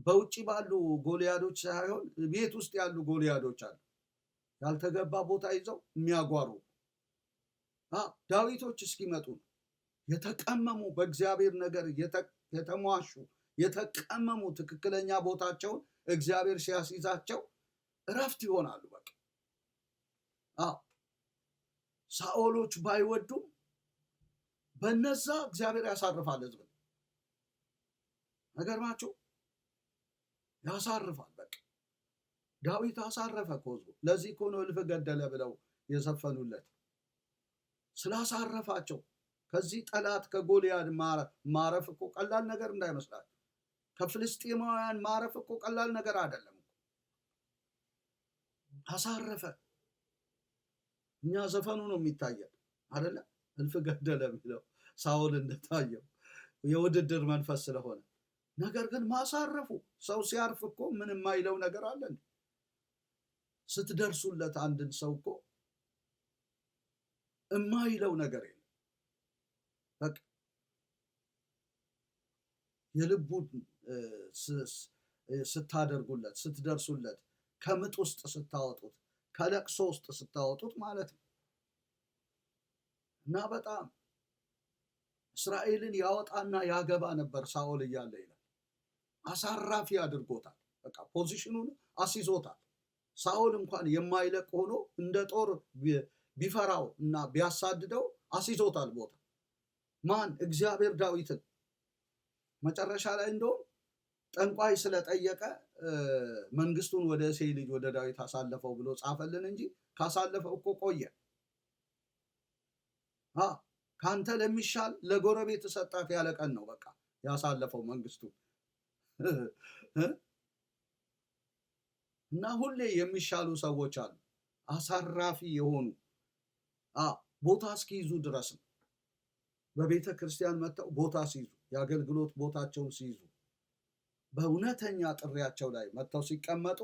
በውጭ ባሉ ጎልያዶች ሳይሆን ቤት ውስጥ ያሉ ጎልያዶች አሉ፣ ያልተገባ ቦታ ይዘው የሚያጓሩ ዳዊቶች እስኪመጡ ነው። የተቀመሙ በእግዚአብሔር ነገር የተሟሹ የተቀመሙ ትክክለኛ ቦታቸውን እግዚአብሔር ሲያስይዛቸው እረፍት ይሆናሉ። በቃ ሳኦሎች ባይወዱም በነዛ እግዚአብሔር ያሳርፋል ህዝብ። ነገርማችሁ ያሳርፋል። በቃ ዳዊት አሳረፈ እኮ ህዝቡ። ለዚህ እኮ ነው እልፍ ገደለ ብለው የዘፈኑለት፣ ስላሳረፋቸው። ከዚህ ጠላት ከጎልያድ ማረፍ እኮ ቀላል ነገር እንዳይመስላችሁ። ከፍልስጤማውያን ማረፍ እኮ ቀላል ነገር አይደለም። አሳረፈ። እኛ ዘፈኑ ነው የሚታየን አይደለ? እልፍ ገደለ የሚለው ሳኦል እንደታየው የውድድር መንፈስ ስለሆነ። ነገር ግን ማሳረፉ፣ ሰው ሲያርፍ እኮ ምን የማይለው ነገር አለ? ስትደርሱለት አንድን ሰው እኮ የማይለው ነገር የለም። በቃ የልቡን ስታደርጉለት፣ ስትደርሱለት፣ ከምጥ ውስጥ ስታወጡት፣ ከለቅሶ ውስጥ ስታወጡት ማለት ነው። እና በጣም እስራኤልን ያወጣና ያገባ ነበር ሳኦል እያለ ይላል። አሳራፊ አድርጎታል። በቃ ፖዚሽኑን አስይዞታል። ሳኦል እንኳን የማይለቅ ሆኖ እንደ ጦር ቢፈራው እና ቢያሳድደው አስይዞታል ቦታ። ማን? እግዚአብሔር ዳዊትን። መጨረሻ ላይ እንደውም ጠንቋይ ስለጠየቀ መንግስቱን ወደ እሴይ ልጅ ወደ ዳዊት አሳለፈው ብሎ ጻፈልን እንጂ ካሳለፈው እኮ ቆየ። ካንተ ለሚሻል ለጎረቤት ሰጣት ያለ ቀን ነው በቃ ያሳለፈው መንግስቱ። እና ሁሌ የሚሻሉ ሰዎች አሉ፣ አሳራፊ የሆኑ ቦታ እስኪይዙ ድረስ ነው። በቤተ ክርስቲያን መጥተው ቦታ ሲይዙ፣ የአገልግሎት ቦታቸውን ሲይዙ፣ በእውነተኛ ጥሪያቸው ላይ መጥተው ሲቀመጡ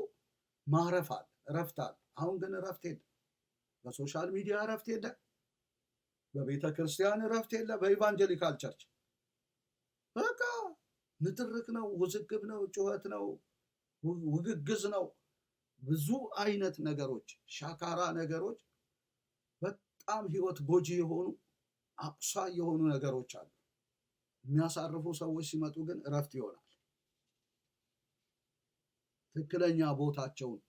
ማረፍ አለ፣ እረፍት አለ። አሁን ግን እረፍት የለ። በሶሻል ሚዲያ እረፍት የለ፣ በቤተ ክርስቲያን እረፍት የለ፣ በኢቫንጀሊካል ቸርች በቃ ንትርክ ነው፣ ውዝግብ ነው፣ ጩኸት ነው፣ ውግግዝ ነው። ብዙ አይነት ነገሮች፣ ሻካራ ነገሮች፣ በጣም ህይወት ጎጂ የሆኑ አቁሳይ የሆኑ ነገሮች አሉ። የሚያሳርፉ ሰዎች ሲመጡ ግን እረፍት ይሆናል። ትክክለኛ ቦታቸውን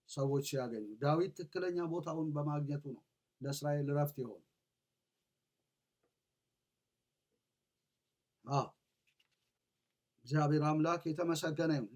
ሰዎች ሲያገኙ፣ ዳዊት ትክክለኛ ቦታውን በማግኘቱ ነው ለእስራኤል እረፍት የሆነ። እግዚአብሔር አምላክ የተመሰገነ ይሁን።